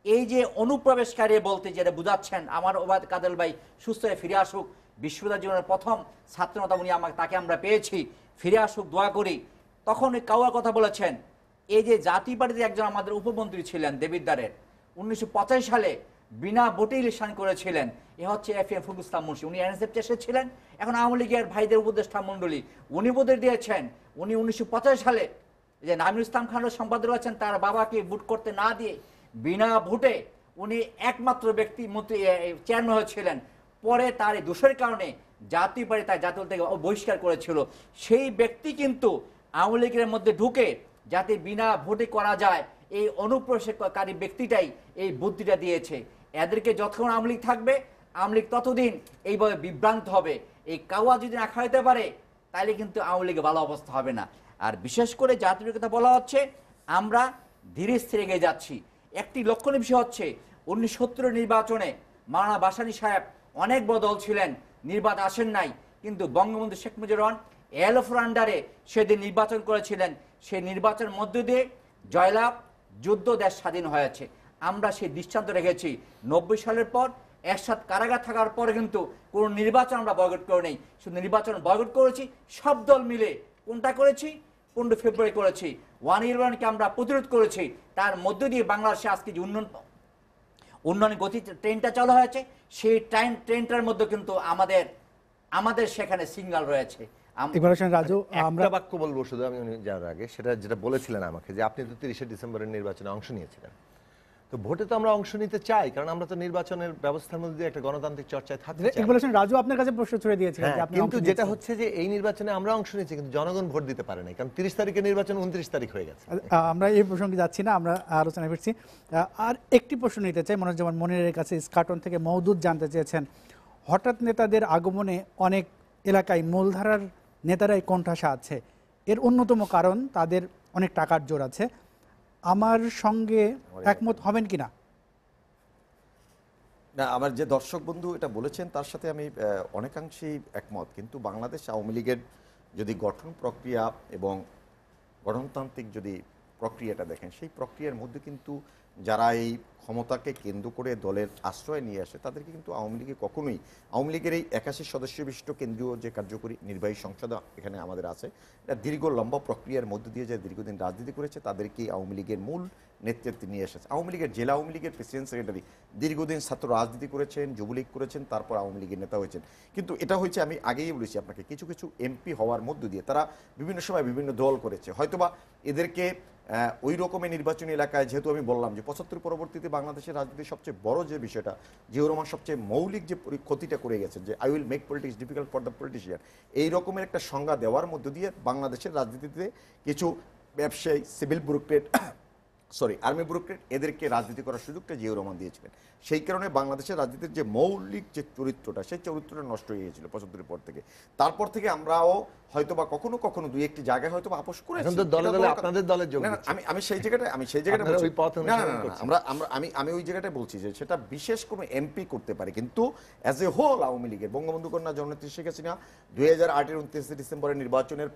এই যে অনুপ্রবেশকারী বলতে যেটা বুঝাচ্ছেন, আমার ওবায়দ কাদের ভাই সুস্থ হয়ে ফিরে আসুক, বিশ্ববিদ্যালয় জীবনের প্রথম ছাত্রনেতা উনি, তাকে আমরা পেয়েছি, ফিরে আসুক, দোয়া করি। তখন কাউয়ার কথা বলেছেন, এই যে জাতীয় পার্টিতে একজন আমাদের উপমন্ত্রী ছিলেন দেবিদ্বারের, 1985 সালে বিনা ভোটে ইলেকশন করেছিলেন, এ হচ্ছে এফএম ফখরুল ইসলাম মুন্সী। উনি এনএসএফ ছিলেন, এখন আওয়ামী লীগের ভাইদের উপদেষ্টা মন্ডলী, উনি উপদেশ দিয়েছেন। উনি 1985 সালে যে নামির ইসলাম খানের সম্পাদক আছেন, তার বাবাকে ভোট করতে না দিয়ে বিনা ভোটে উনি একমাত্র ব্যক্তি চেয়ারম্যান হয়েছিলেন। পরে তার এই দোষের কারণে জাতীয় পার্টি তার জাতীয় থেকে বহিষ্কার করেছিল। সেই ব্যক্তি কিন্তু আওয়ামী লীগের মধ্যে ঢুকে যাতে বিনা ভোটে করা যায়, এই অনুপ্রবেশকারী ব্যক্তিটাই এই বুদ্ধিটা দিয়েছে। এদেরকে যতক্ষণ আওয়ামী লীগ থাকবে, আওয়ামী লীগ ততদিন এইভাবে বিভ্রান্ত হবে। এই কাওয়া যদি না খাওয়াইতে পারে, তাহলে কিন্তু আওয়ামী লীগের ভালো অবস্থা হবে না। আর বিশেষ করে জাতীয় কথা বলা হচ্ছে, আমরা ধীরে স্থিরে এগিয়ে যাচ্ছি। একটি লক্ষণীয় বিষয় হচ্ছে, 1970 নির্বাচনে মাওলানা ভাসানী সাহেব অনেক বড় দল ছিলেন, নির্বাচন আসেন নাই, কিন্তু বঙ্গবন্ধু শেখ মুজিবুর রহমান এলএফর আন্ডারে সেদিন নির্বাচন করেছিলেন। সেই নির্বাচনের মধ্য দিয়ে জয়লাভ, যুদ্ধ, দেশ স্বাধীন হয়েছে। আমরা সেই দৃষ্টান্ত রেখেছি। 90 সালের পর একসাথ কারাগার থাকার পরে কিন্তু কোনো নির্বাচন আমরা বয়কট করে নেই, শুধু নির্বাচন বয়কট করেছি সব দল মিলে। কোনটা করেছি? 15 ফেব্রুয়ারি করেছি। 111-কে আমরা প্রতিরোধ করেছি। তার মধ্য দিয়ে বাংলাদেশে আজকে যে উন্নয়ন গতি ট্রেনটা চালু হয়েছে, সেই ট্রেনটার মধ্যে কিন্তু আমাদের সেখানে সিগন্যাল রয়েছে। ইকবাল হোসেন রাজু, আমরা একটা বাক্য বলবো শুধু আমি যাওয়ার আগে, সেটা যেটা বলেছিলেন আমাকে, যে আপনি তো 30শে ডিসেম্বরের নির্বাচনে অংশ নিয়েছিলেন। তো ভোটে তো আমরা অংশ নিতে চাই, কারণ আমরা তো নির্বাচনের ব্যবস্থার মধ্যে দিয়ে একটা গণতান্ত্রিক চর্চায় থাকতে চাই। ইকবাল হোসেন রাজু আপনার কাছে প্রশ্ন ছুড়ে দিয়েছিলেন যে আপনি কিন্তু অংশ যেটা নিয়েছেন। হচ্ছে যে এই নির্বাচনে আমরা অংশ নিয়েছি, কিন্তু জনগণ ভোট দিতে পারে নাই, কারণ 30 তারিখে নির্বাচন, 29 তারিখ হয়ে গেছে। আমরা এই প্রসঙ্গে যাচ্ছি না, আমরা আলোচনায় ফিরছি। আর একটি প্রশ্ন নিতে চাই মনোজ্জামান মনিরের কাছে। স্কাটন থেকে মওদুদ জানতে চেয়েছেন, হঠাৎ নেতাদের আগমনে অনেক এলাকায় মূলধারার নেতারাই কোণঠাসা আছে, এর অন্যতম কারণ তাদের অনেক টাকার জোর আছে। আমার সঙ্গে একমত হবেন কিনা? না, আমার যে দর্শক বন্ধু এটা বলেছেন তার সাথে আমি অনেকাংশেই একমত। কিন্তু বাংলাদেশ আওয়ামী লীগের যদি গঠন প্রক্রিয়া এবং গণতান্ত্রিক যদি প্রক্রিয়াটা দেখেন, সেই প্রক্রিয়ার মধ্যে কিন্তু যারা এই ক্ষমতাকে কেন্দ্র করে দলের আশ্রয় নিয়ে আসে তাদেরকে কিন্তু আওয়ামী লীগে কখনোই, আওয়ামী লীগের এই 81 সদস্য বিশিষ্ট কেন্দ্রীয় যে কার্যকরী নির্বাহী সংসদ এখানে আমাদের আছে, এটা দীর্ঘ লম্বা প্রক্রিয়ার মধ্য দিয়ে যে দীর্ঘদিন রাজনীতি করেছে তাদেরকেই আওয়ামী লীগের মূল নেতৃত্বে নিয়ে এসেছে। আওয়ামী লীগের জেলা আওয়ামী লীগের প্রেসিডেন্ট সেক্রেটারি দীর্ঘদিন ছাত্র রাজনীতি করেছেন, যুবলীগ করেছেন, তারপর আওয়ামী লীগের নেতা হয়েছেন। কিন্তু এটা হয়েছে, আমি আগেই বলেছি আপনাকে, কিছু কিছু এমপি হওয়ার মধ্য দিয়ে তারা বিভিন্ন সময় বিভিন্ন দল করেছে। হয়তোবা এদেরকে ওই রকমের নির্বাচনী এলাকায়, যেহেতু আমি বললাম যে 75 পরবর্তীতে বাংলাদেশের রাজনীতির সবচেয়ে বড় যে বিষয়টা, জিয়াউর রহমান সবচেয়ে মৌলিক যে ক্ষতিটা করে গেছেন, যে I will make politics difficult for the politician, এই রকমের একটা সংজ্ঞা দেওয়ার মধ্য দিয়ে বাংলাদেশের রাজনীতিতে কিছু ব্যবসায়ী, সিভিল ব্যুরোক্রেট, আর্মি ব্যুরোক্রেট, এদেরকে রাজনীতি করার সুযোগটা জিয়াউর রহমান দিয়েছিলেন। সেই কারণে বাংলাদেশের রাজনীতির যে মৌলিক যে চরিত্রটা, সেই চরিত্রটা নষ্ট হয়ে গিয়েছিল 75 পর থেকে। তারপর থেকে আমরাও হয়তোবা কখনো কখনো দুই একটি জায়গায় হয়তো আপোষ করেছি। আপনাদের দলে যোগ দিচ্ছেন। আমি সেই জায়গাটা ওই পথ অনুসরণ করছেন। আমি ওই জায়গাটায় বলছি যে সেটা বিশেষ কোনো এমপি করতে পারে, কিন্তু অ্যাজ এ হোল আওয়ামী লীগের বঙ্গবন্ধু কন্যা জননেত্রী শেখ হাসিনা 2008-এর 29 ডিসেম্বরের নির্বাচনের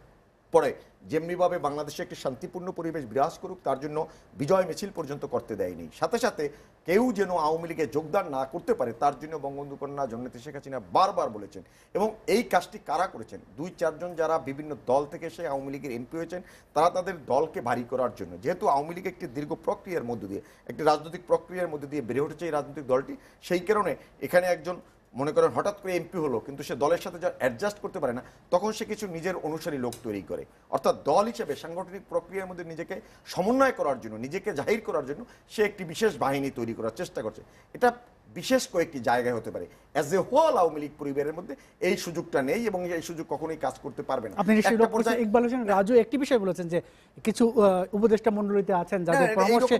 পরে যেমনিভাবে বাংলাদেশে একটি শান্তিপূর্ণ পরিবেশ বিরাজ করুক তার জন্য বিজয় মিছিল পর্যন্ত করতে দেয়নি, সাথে সাথে কেউ যেন আওয়ামী লীগে যোগদান না করতে পারে তার জন্য বঙ্গবন্ধু কন্যা জননেত্রী শেখ হাসিনা বারবার বলেছেন। এবং এই কাজটি কারা করেছেন? 2-4 জন যারা বিভিন্ন দল থেকে এসে আওয়ামী লীগের এমপি হয়েছেন, তারা তাদের দলকে ভারী করার জন্য, যেহেতু আওয়ামী লীগ একটি দীর্ঘ প্রক্রিয়ার মধ্য দিয়ে, একটি রাজনৈতিক প্রক্রিয়ার মধ্যে দিয়ে বেড়ে উঠেছে এই রাজনৈতিক দলটি, সেই কারণে এখানে একজন মনে করেন হঠাৎ করে এমপি হলো, কিন্তু সে দলের সাথে যা অ্যাডজাস্ট করতে পারে না, তখন সে কিছু নিজের অনুসারী লোক তৈরি করে। অর্থাৎ দল হিসেবে সাংগঠনিক প্রক্রিয়ার মধ্যে নিজেকে সমন্বয় করার জন্য, নিজেকে জাহির করার জন্য সে একটি বিশেষ বাহিনী তৈরি করার চেষ্টা করছে। এটা বিশেষ কয়েকটি জায়গায় হতে পারে। As a whole Awami League পরিবারের মধ্যে এই সুযোগটা নেই এবং এই সুযোগ কখনোই কাজ করতে পারবে না। আপনি নিশ্চয়ই লক্ষ্য করেছেন, ইকবাল হোসেন রাজু একটি বিষয় বলেছেন যে কিছু উপদেষ্টা মণ্ডলীতে আছেন যাদের পরামর্শে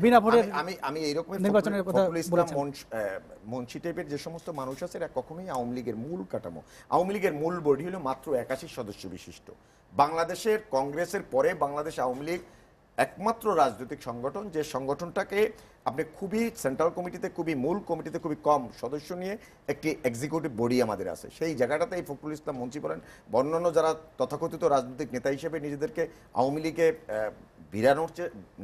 বিনা ভোটের আমি এই রকমের নির্বাচনের কথা বলেছেন। মুন্সি টাইপের যে সমস্ত মানুষ আছে এরা কখনোই আওয়ামী লীগের মূল কাঠামো, আওয়ামী লীগের মূল বডি হলো মাত্র 81 সদস্য বিশিষ্ট। বাংলাদেশের কংগ্রেসের পরে বাংলাদেশ আওয়ামী লীগ একমাত্র রাজনৈতিক সংগঠন যে সংগঠনটাকে আপনি খুবই সেন্ট্রাল কমিটিতে, খুবই মূল কমিটিতে খুবই কম সদস্য নিয়ে একটি এক্সিকিউটিভ বডি আমাদের আছে। সেই জায়গাটাতে এই ফখরুল ইসলাম মুন্সি বলেন বা অন্যান্য যারা তথাকথিত রাজনৈতিক নেতা হিসেবে নিজেদেরকে আওয়ামী লীগে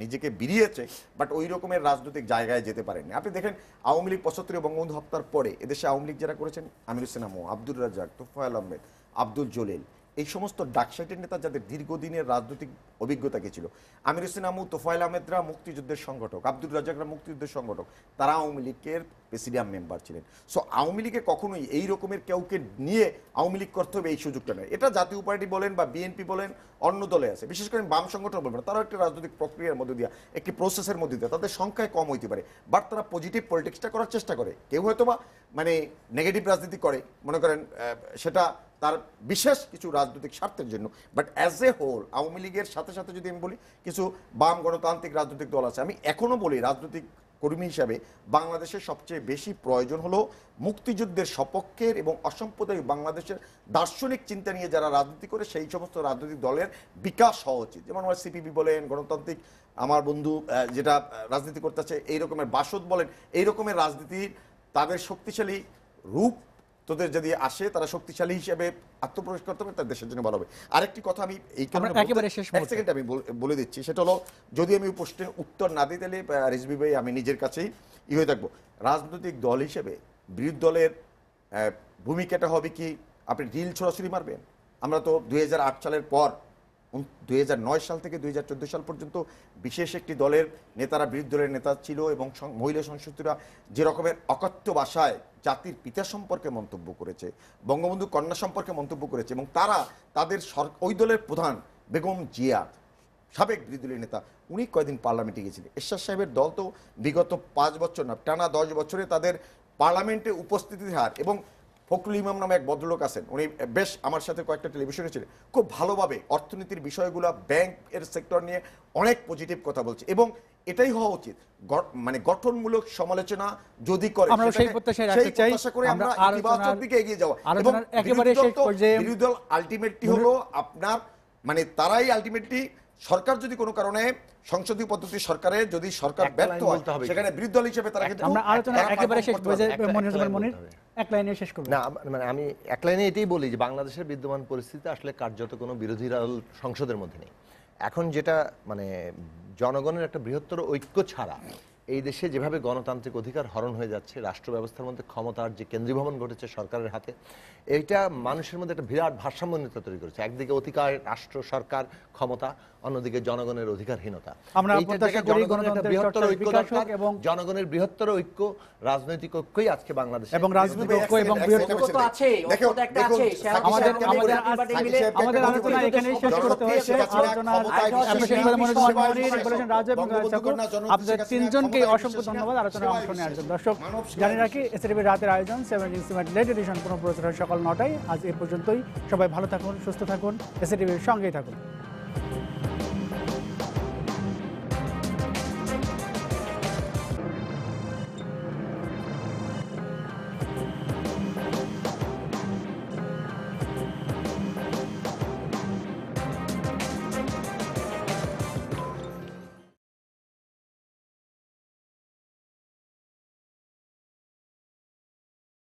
নিজেকে বিরিয়েছে, বাট ওই রকমের রাজনৈতিক জায়গায় যেতে পারেনি। আপনি দেখেন আওয়ামী লীগ 75 বঙ্গবন্ধু হত্যার পরে এদেশে আওয়ামী লীগ যারা করেছেন, আমির হোসেন আমু, আব্দুর রাজ্জাক, তোফায়েল আহমেদ, আব্দুল জলিল, এই সমস্ত ডাকসাইটের নেতা যাদের দীর্ঘদিনের রাজনৈতিক অভিজ্ঞতা কি ছিল। আমির হোসেন আমু, তোফায়েল আহমেদরা মুক্তিযুদ্ধের সংগঠক, আব্দুল রাজ্জাকরা মুক্তিযুদ্ধের সংগঠক, তারা আওয়ামী লীগের প্রেসিডিয়াম মেম্বার ছিলেন। সো আওয়ামী লীগে কখনোই এই রকমের কেউকে নিয়ে আওয়ামী লীগ করতে হবে এই সুযোগটা নেই। এটা জাতীয় পার্টি বলেন বা বিএনপি বলেন, অন্য দলে আছে, বিশেষ করে বাম সংগঠন বলবেন, তারাও একটা রাজনৈতিক প্রক্রিয়ার মধ্যে দিয়ে, একটি প্রসেসের মধ্যে দিয়ে, তাদের সংখ্যায় কম হইতে পারে, বাট তারা পজিটিভ পলিটিক্সটা করার চেষ্টা করে। কেউ হয়তো বা মানে নেগেটিভ রাজনীতি করে, মনে করেন সেটা তার বিশেষ কিছু রাজনৈতিক স্বার্থের জন্য, but as a whole Awami লীগের সাথে সাথে যদি আমি বলি কিছু বাম গণতান্ত্রিক রাজনৈতিক দল আছে। আমি এখনো বলি রাজনৈতিক কর্মী হিসাবে বাংলাদেশের সবচেয়ে বেশি প্রয়োজন হলো মুক্তিযুদ্ধের সপক্ষের এবং অসাম্প্রদায়িক বাংলাদেশের দার্শনিক চিন্তা নিয়ে যারা রাজনীতি করে সেই সমস্ত রাজনৈতিক দলের বিকাশ হওয়া উচিত। যেমন আমার সিপিবি বলেন, গণতান্ত্রিক আমার বন্ধু যেটা রাজনীতি করতেছে এই রকমের বাসদ বলেন, এই রকমের রাজনীতির তাদের শক্তিশালী রূপ তোদের যদি আসে তারা শক্তিশালী হিসেবে আত্মপ্রকাশ করতে পারে, তার দেশের জন্য ভালো হবে। আরেকটি কথা আমি এই কারণে আমরা একেবারে শেষ এক মুহূর্তে। সেকেন্ড আমি বলে দিচ্ছি, সেটা হলো যদি আমি প্রশ্নের উত্তর না দিই তাহলে রিজভী ভাই আমি নিজের কাছেই হয়ে থাকবো। রাজনৈতিক দল হিসেবে বিরোধী দলের ভূমিকাটা হবে কি আপনি ঢিল ছোড়াছুড়ি মারবেন? আমরা তো 2008 সালের পর 2009 সাল থেকে 2014 সাল পর্যন্ত বিশেষ একটি দলের নেতারা বিরোধী দলের নেতা ছিল এবং মহিলা সংসদীয়রা যে রকমের অকথ্য ভাষায় জাতির পিতা সম্পর্কে মন্তব্য করেছে, বঙ্গবন্ধু কন্যা সম্পর্কে মন্তব্য করেছে, এবং তারা তাদের ওই দলের প্রধান বেগম জিয়া, সাবেক বিরোধী দলের নেতা, উনি কয়দিন পার্লামেন্টে গিয়েছিলেন। এরশাদ সাহেবের দল তো বিগত 5 বছর না টানা 10 বছরে তাদের পার্লামেন্টে উপস্থিতির হার, এবং ফখরুল ইমাম নামে এক ভদ্রলোক আছেন, উনি বেশ আমার সাথে কয়েকটা টেলিভিশনে ছিলেন, খুব ভালোভাবে অর্থনীতির বিষয়গুলো ব্যাংক এর সেক্টর নিয়ে অনেক পজিটিভ কথা বলছে, এবং এটাই হওয়া উচিত। মানে গঠনমূলক সমালোচনা যদি করে আমরা সেই প্রত্যাশায় রাখতে চাই, করে আমরা ইতিবাচক দিকে এগিয়ে যাওয়া। এবং একেবারে শেষ পর্যায়ে বিরোধী দল আলটিমেটলি হলো আপনার মানে তারাই আলটিমেটলি সরকার যদি কোনো কারণে সংসদীয় পদ্ধতি সরকারে যদি সরকার ব্যর্থ হয় সেখানে বিরোধী দল হিসেবে তারা কিন্তু আমরা আলোচনা একেবারে শেষ পর্যায়ে মনির এক লাইনে শেষ করব। না মানে আমি এক লাইনে এটাই বলি যে বাংলাদেশের বিদ্যমান পরিস্থিতি আসলে কার্যত কোনো বিরোধী দল সংসদের মধ্যে নেই। এখন যেটা মানে জনগণের একটা বৃহত্তর ঐক্য ছাড়া এই দেশে যেভাবে গণতান্ত্রিক অধিকার হরণ হয়ে যাচ্ছে, রাষ্ট্র ব্যবস্থার মধ্যে ক্ষমতার যে কেন্দ্রীভবন ঘটেছে সরকারের হাতে, এইটা মানুষের মধ্যে একটা বিরাট ভারসাম্যহীনতা তৈরি করেছে। একদিকে অধিকার রাষ্ট্র সরকার ক্ষমতা, অন্যদিকে জনগণের অধিকারহীনতা। আমরা প্রত্যাশা করি গণতন্ত্রের বৃহত্তর চর্চার ঐক্য বিকাশ দরকার হোক এবং জনগণের বৃহত্তর ঐক্য, রাজনৈতিক ঐক্যই আজকে বাংলাদেশে এবং রাজনৈতিক ঐক্য এবং বৃহত্তর ঐক্য তো আছেই, ঐক্য তো একটা আছেই। আমাদের আলোচনা এখানেই শেষ করতে হয়েছে। আপনাদের তিনজনকে অসংখ্য ধন্যবাদ আলোচনায় অংশ নেওয়ার জন্য। দর্শক জানিয়ে রাখি এসটিভি রাতের আয়োজন 7 ইনস্ট্রুমেন্ট লেট এডিশন পুনঃ প্রচার হয় সকাল 9টায়। আজ এ পর্যন্তই। সবাই ভালো থাকুন, সুস্থ থাকুন, এসটিভির সঙ্গেই থাকুন।